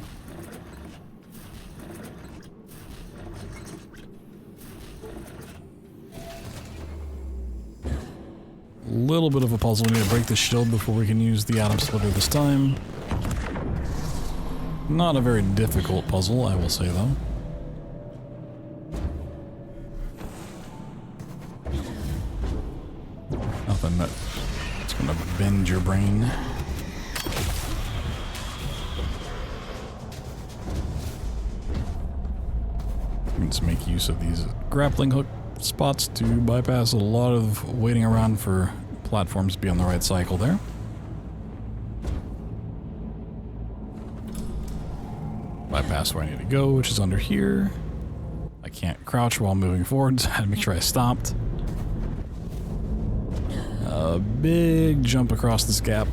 Little bit of a puzzle. We need to break the shield before we can use the Atom Splitter this time. Not a very difficult puzzle, I will say, though. Nothing that's gonna bend your brain. Let's make use of these grappling hook spots to bypass a lot of waiting around for platforms to be on the right cycle there. Bypass where I need to go, which is under here. I can't crouch while moving forward, so I had to make sure I stopped. A big jump across this gap.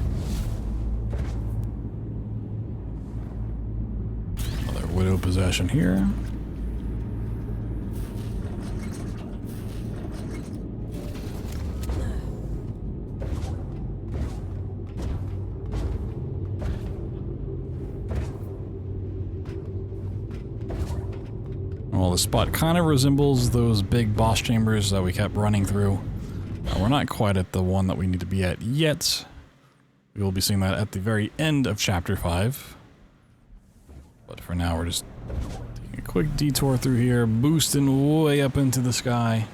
Another Widow possession here. Well, the spot kind of resembles those big boss chambers that we kept running through. We're not quite at the one that we need to be at yet. We will be seeing that at the very end of Chapter 5. But for now, we're just taking a quick detour through here, boosting way up into the sky.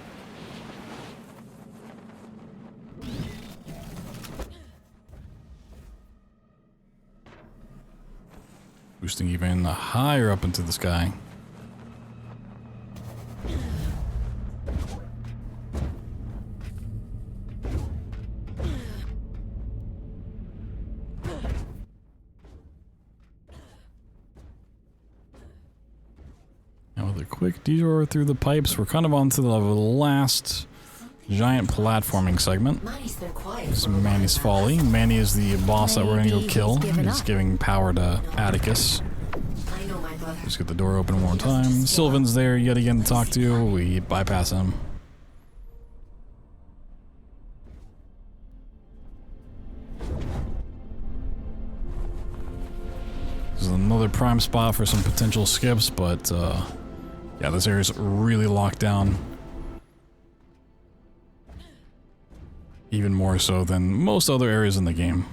Boosting even higher up into the sky. Quick detour through the pipes. We're kind of on to the last giant platforming segment. This is Manny's Folly. Manny is the boss that we're going to go kill. He's giving power to Atticus. Just get the door open one more time. Sylvan's there yet again to talk to. We bypass him. This is another prime spot for some potential skips, but yeah, this area's really locked down. Even more so than most other areas in the game.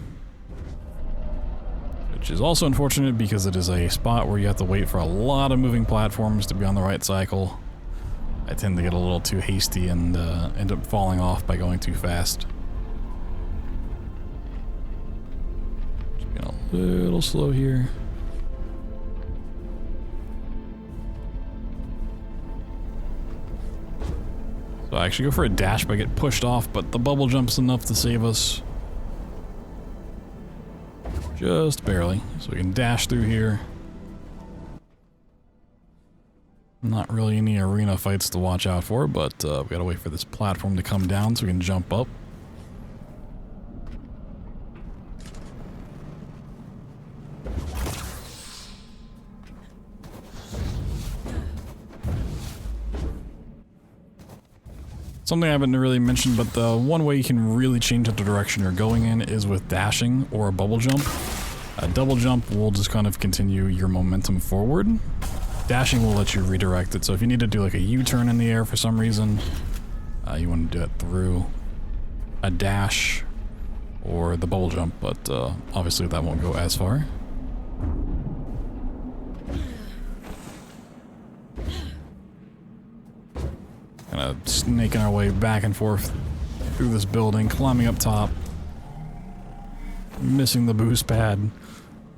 Which is also unfortunate because it is a spot where you have to wait for a lot of moving platforms to be on the right cycle. I tend to get a little too hasty and end up falling off by going too fast. Just being a little slow here. So I actually go for a dash, but I get pushed off, but the bubble jump's enough to save us. Just barely. So we can dash through here. Not really any arena fights to watch out for, but we gotta wait for this platform to come down so we can jump up. Something I haven't really mentioned, but the one way you can really change the direction you're going in is with dashing or a bubble jump. A double jump will just kind of continue your momentum forward. Dashing will let you redirect it, so if you need to do like a U-turn in the air for some reason, you want to do it through a dash or the bubble jump, but obviously that won't go as far. Kind of snaking our way back and forth through this building, climbing up top, missing the boost pad.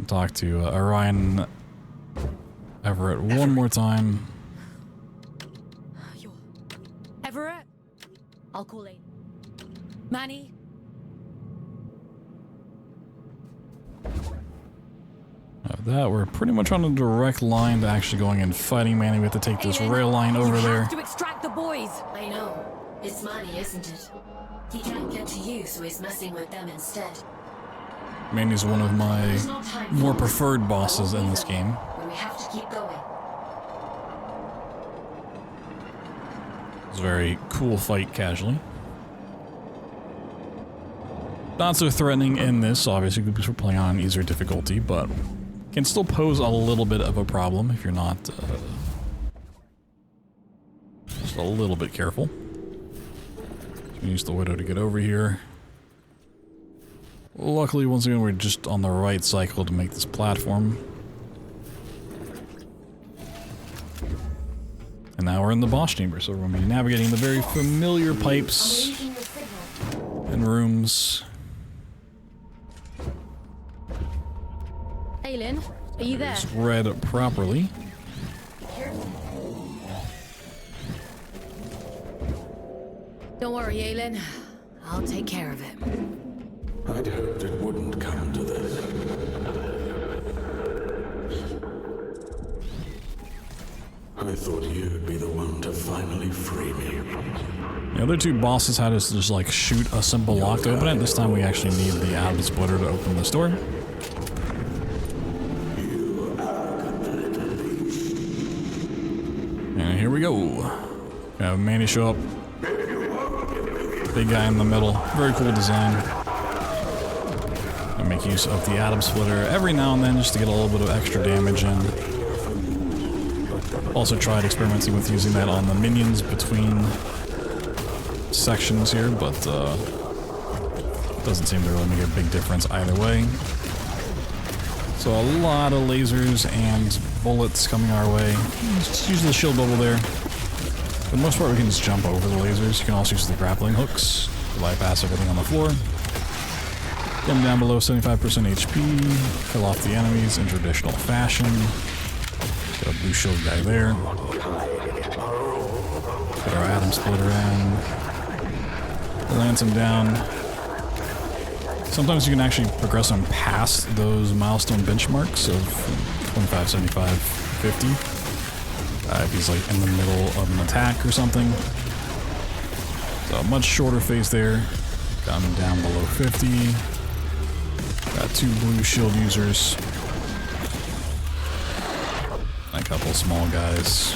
Talk to Orion Everett one more time. Everett? I'll call later. Manny? After that, we're pretty much on a direct line to actually going and fighting Manny. We have to take this rail line over there. You have to extract the boys! I know. It's Manny, isn't it? He can't get to you, so he's messing with them instead. Manny's one of my more preferred bosses in this game. We have to keep going. It's a very cool fight casually. Not so threatening in this, obviously, because we're playing on easier difficulty, but can still pose a little bit of a problem if you're not just a little bit careful. Use the Widow to get over here. Luckily, once again, we're just on the right cycle to make this platform. And now we're in the boss chamber, so we're going to be navigating the very familiar pipes and rooms. Aylin, are you there? It's read properly. Don't worry, Aelin. I'll take care of it. I'd hoped it wouldn't come to this. I thought you'd be the one to finally free me. The other two bosses had us just like shoot a simple lock to open it. This time we actually need the atom splitter to open this door. And here we go. We have Manny show up. Big guy in the middle. Very cool design. I make use of the atom splitter every now and then just to get a little bit of extra damage in. Also tried experimenting with using that on the minions between sections here, but doesn't seem to really make a big difference either way. So a lot of lasers and bullets coming our way. Just use the shield bubble there. For the most part, we can just jump over the lasers. You can also use the grappling hooks to bypass everything on the floor. Get them down below 75% HP. Kill off the enemies in traditional fashion. Got a blue shield guy there. Put our atom splitter in. Lands him down. Sometimes you can actually progress them past those milestone benchmarks of 25, 75, 50. If he's like in the middle of an attack or something. So a much shorter phase there. Got him down below 50. Got two blue shield users. A couple small guys.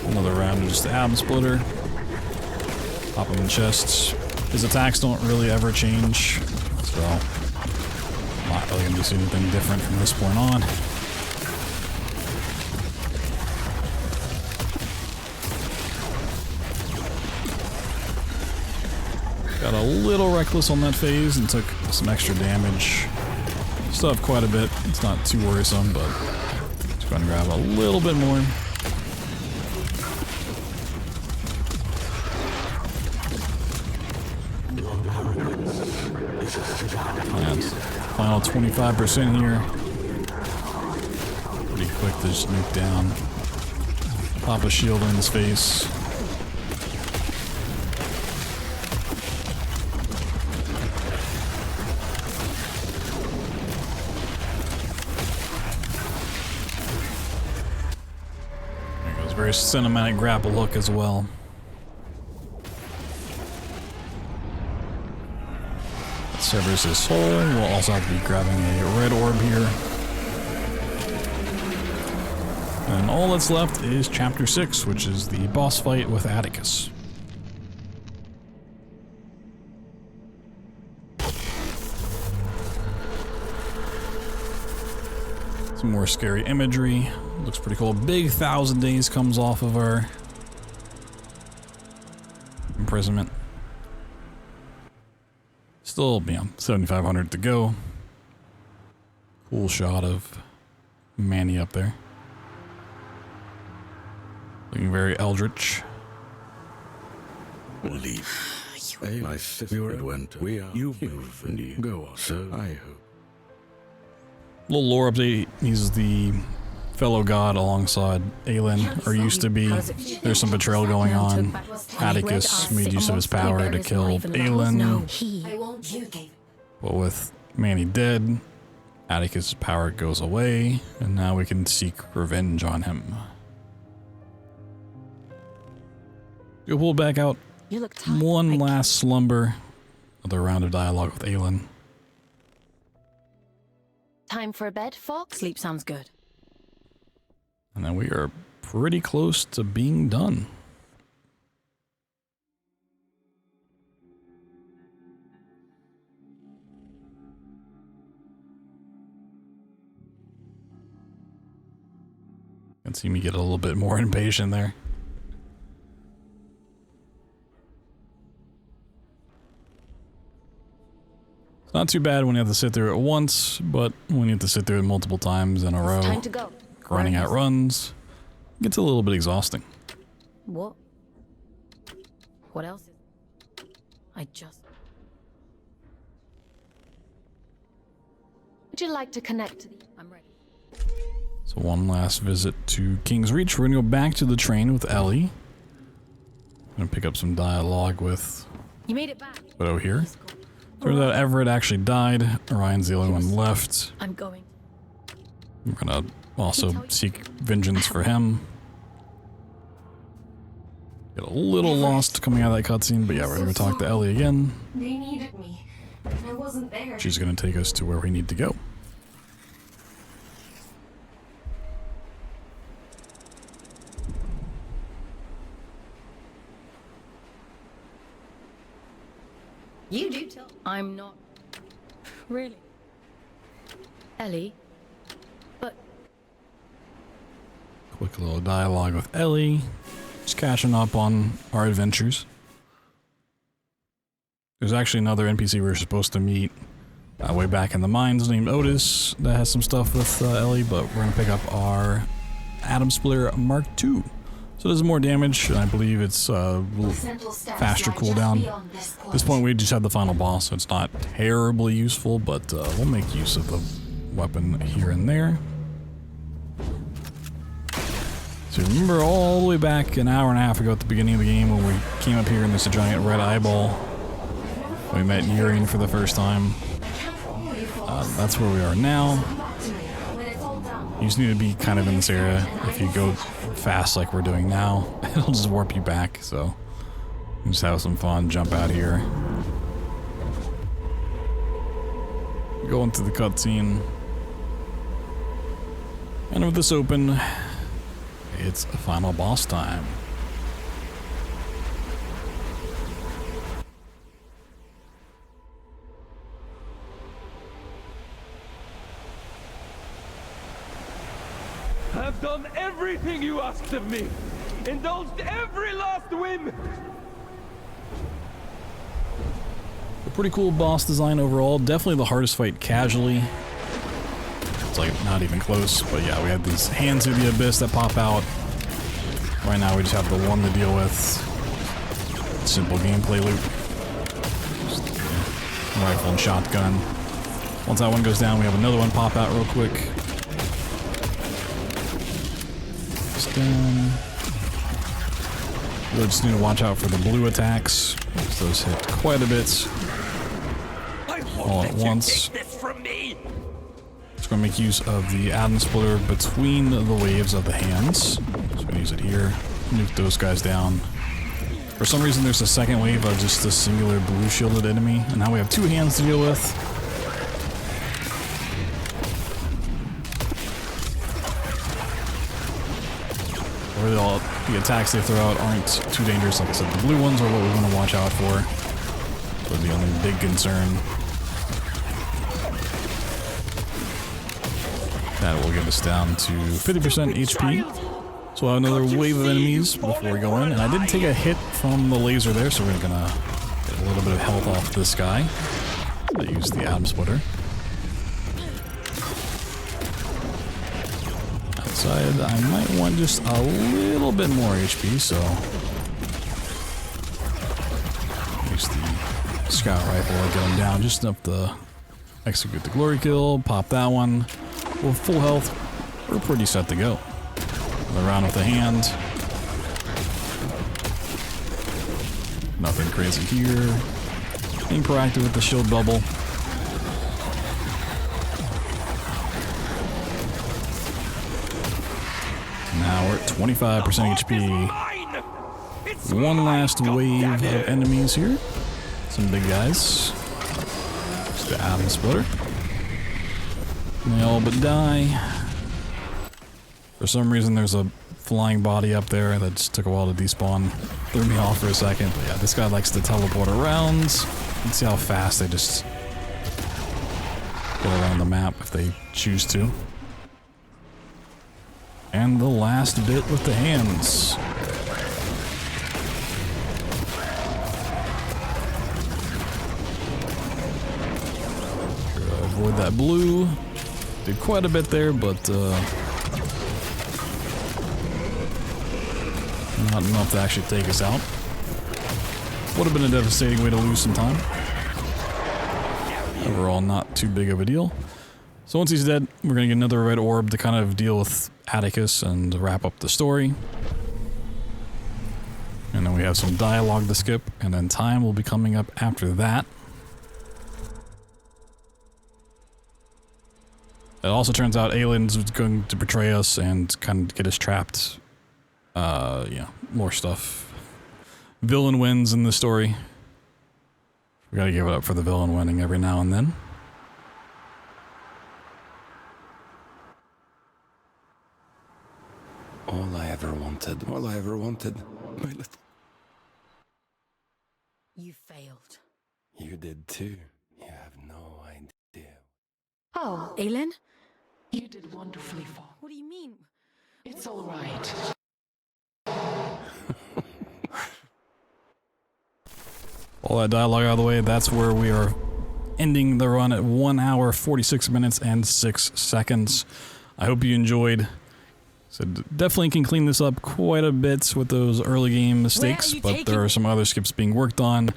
Another round of just the atom splitter. Pop him in chests. His attacks don't really ever change, so I'm not really gonna do anything different from this point on. Got a little reckless on that phase and took some extra damage. Still have quite a bit. It's not too worrisome, but just going to grab a little bit more. And final 25% here. Pretty quick to just nuke down. Pop a shield in his face. Very cinematic grapple look as well. That severs his soul. We'll also have to be grabbing a red orb here. And all that's left is Chapter 6, which is the boss fight with Atticus. Some more scary imagery. Looks pretty cool. Big 1,000 days comes off of our imprisonment. Still, 7,500 to go. Cool shot of Manny up there. Looking very eldritch. Leave. My sister went. We are. You move and you go on. So I hope. Little lore update. He's the fellow god alongside Aelin, or used to be. There's some betrayal going on. Atticus made use of his power to kill Aelin. But with Manny dead, Atticus' power goes away, and now we can seek revenge on him. Go pull back out. One last slumber. Another round of dialogue with Aelin. Time for bed, Fox? Sleep sounds good. And then we are pretty close to being done. You can see me get a little bit more impatient there. It's not too bad when you have to sit through it once, but when you have to sit through it multiple times in a row, Time to go. grinding out runs, it gets a little bit exhausting. What? What else? Would you like to connect to the... I'm ready. So one last visit to King's Reach. We're gonna go back to the train with Ellie. Gonna pick up some dialogue with You made it back. Widow here. Turns out Everett actually died. Orion's the only one left. I'm going. I'm gonna also seek vengeance for him. Get a little lost coming out of that cutscene, but yeah, we're gonna talk to Ellie again. They needed me, and I wasn't there. She's gonna take us to where we need to go. You do tell. I'm not. Really? Ellie? But Quick little dialogue with Ellie. Just catching up on our adventures. There's actually another NPC we were supposed to meet way back in the mines named Otis that has some stuff with Ellie, but we're going to pick up our Atom Splitter Mark II. So it does more damage, and I believe it's a little faster cooldown. At this point we just have the final boss, so it's not terribly useful, but we'll make use of the weapon here and there. So remember all the way back an hour and a half ago at the beginning of the game when we came up here and there's a giant red eyeball. We met Urine for the first time. That's where we are now. You just need to be kind of in this area. If you go fast like we're doing now, it'll just warp you back, so just have some fun, jump out here. Go into the cutscene. And with this open, it's final boss time. I've done everything you asked of me! Indulged every last whim! A pretty cool boss design overall. Definitely the hardest fight casually. It's like not even close, but yeah, we have these hands of the abyss that pop out. Right now we just have the one to deal with. Simple gameplay loop. Just, rifle and shotgun. Once that one goes down, we have another one pop out real quick. Down. We'll just need to watch out for the blue attacks, because those hit quite a bit all at once. Just going to make use of the Atom Splitter between the waves of the hands. So I'm going to use it here, nuke those guys down. For some reason there's a second wave of just a singular blue shielded enemy, and now we have two hands to deal with. Really all the attacks they throw out aren't too dangerous. Like I said, the blue ones are what we want to watch out for. They're the only big concern. That will get us down to 50% HP. So we'll have another wave of enemies before we go in. And I did take a hit from the laser there, so we're gonna get a little bit of health off this guy. I used the Atom Splitter. Outside, I might want just a little bit more HP, so use the scout rifle to get him down just enough to execute the glory kill, pop that one. With full health, we're pretty set to go. Another round with the hand. Nothing crazy here. Being proactive with the shield bubble. Now we're at 25% HP. One last wave of enemies here. Some big guys. Just the Atom Splitter. They all but die. For some reason there's a flying body up there that just took a while to despawn. Threw me off for a second, but yeah, this guy likes to teleport around. You can see how fast they just go around the map if they choose to. And the last bit with the hands. Avoid that blue. Did quite a bit there, but not enough to actually take us out. Would have been a devastating way to lose some time. Overall, not too big of a deal. So once he's dead, we're going to get another red orb to kind of deal with Atticus and wrap up the story. And then we have some dialogue to skip, and then time will be coming up after that. It also turns out Aelin's going to betray us and kind of get us trapped. Yeah, more stuff. Villain wins in the story. We gotta give it up for the villain winning every now and then. All I ever wanted, my little... You failed. You did too. You have no idea. Oh, Aelin? You did wonderfully, Fox. What do you mean? It's all right. All that dialogue out of the way, that's where we are ending the run at 1 hour, 46 minutes, and 6 seconds. I hope you enjoyed. So definitely can clean this up quite a bit with those early game mistakes, but there are some other skips being worked on,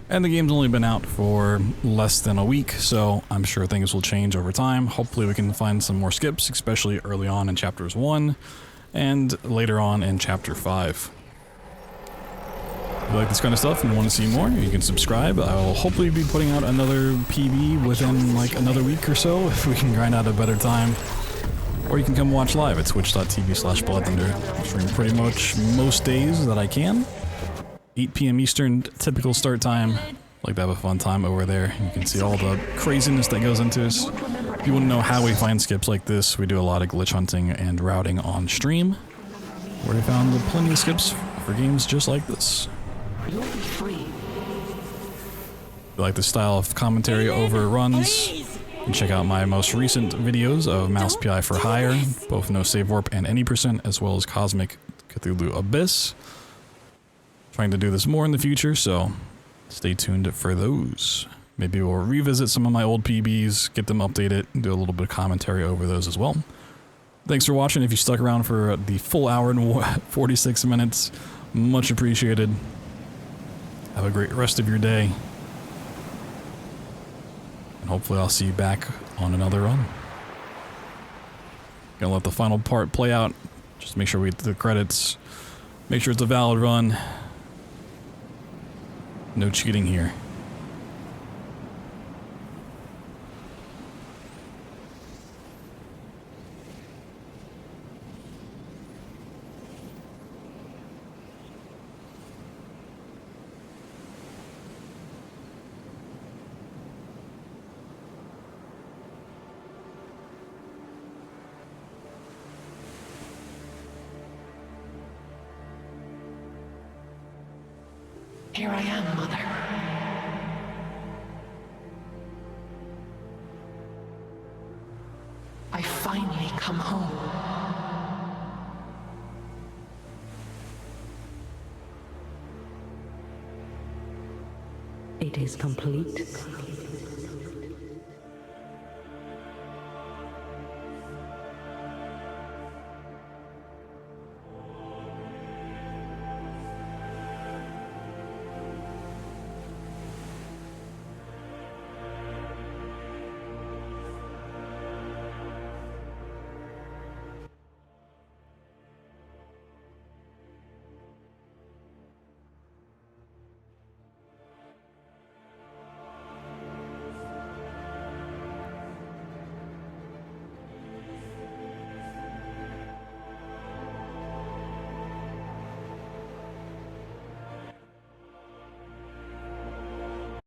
and the game's only been out for less than a week, so I'm sure things will change over time. Hopefully we can find some more skips, especially early on in chapters 1 and later on in chapter 5. If you like this kind of stuff and you want to see more, you can subscribe. I will hopefully be putting out another PB within like another week or so if we can grind out a better time. Or you can come watch live at twitch.tv/BloodThunder. I stream pretty much most days that I can. 8 p.m. Eastern, typical start time. Like to have a fun time over there. You can see all the craziness that goes into this. If you want to know how we find skips like this, we do a lot of glitch hunting and routing on stream, where we found plenty of skips for games just like this. You'll be free. If you like this style of commentary over runs, you can check out my most recent videos of Mouse PI for Hire, both No Save Warp and Any %, as well as Cosmic Cthulhu Abyss. Trying to do this more in the future, so stay tuned for those. Maybe we'll revisit some of my old PBs, get them updated, and do a little bit of commentary over those as well. Thanks for watching. If you stuck around for the full hour and 46 minutes, much appreciated. Have a great rest of your day. And hopefully I'll see you back on another run. Gonna let the final part play out. Just make sure we get to the credits. Make sure it's a valid run. No cheating here. Here I am, Mother. I finally come home. It is complete.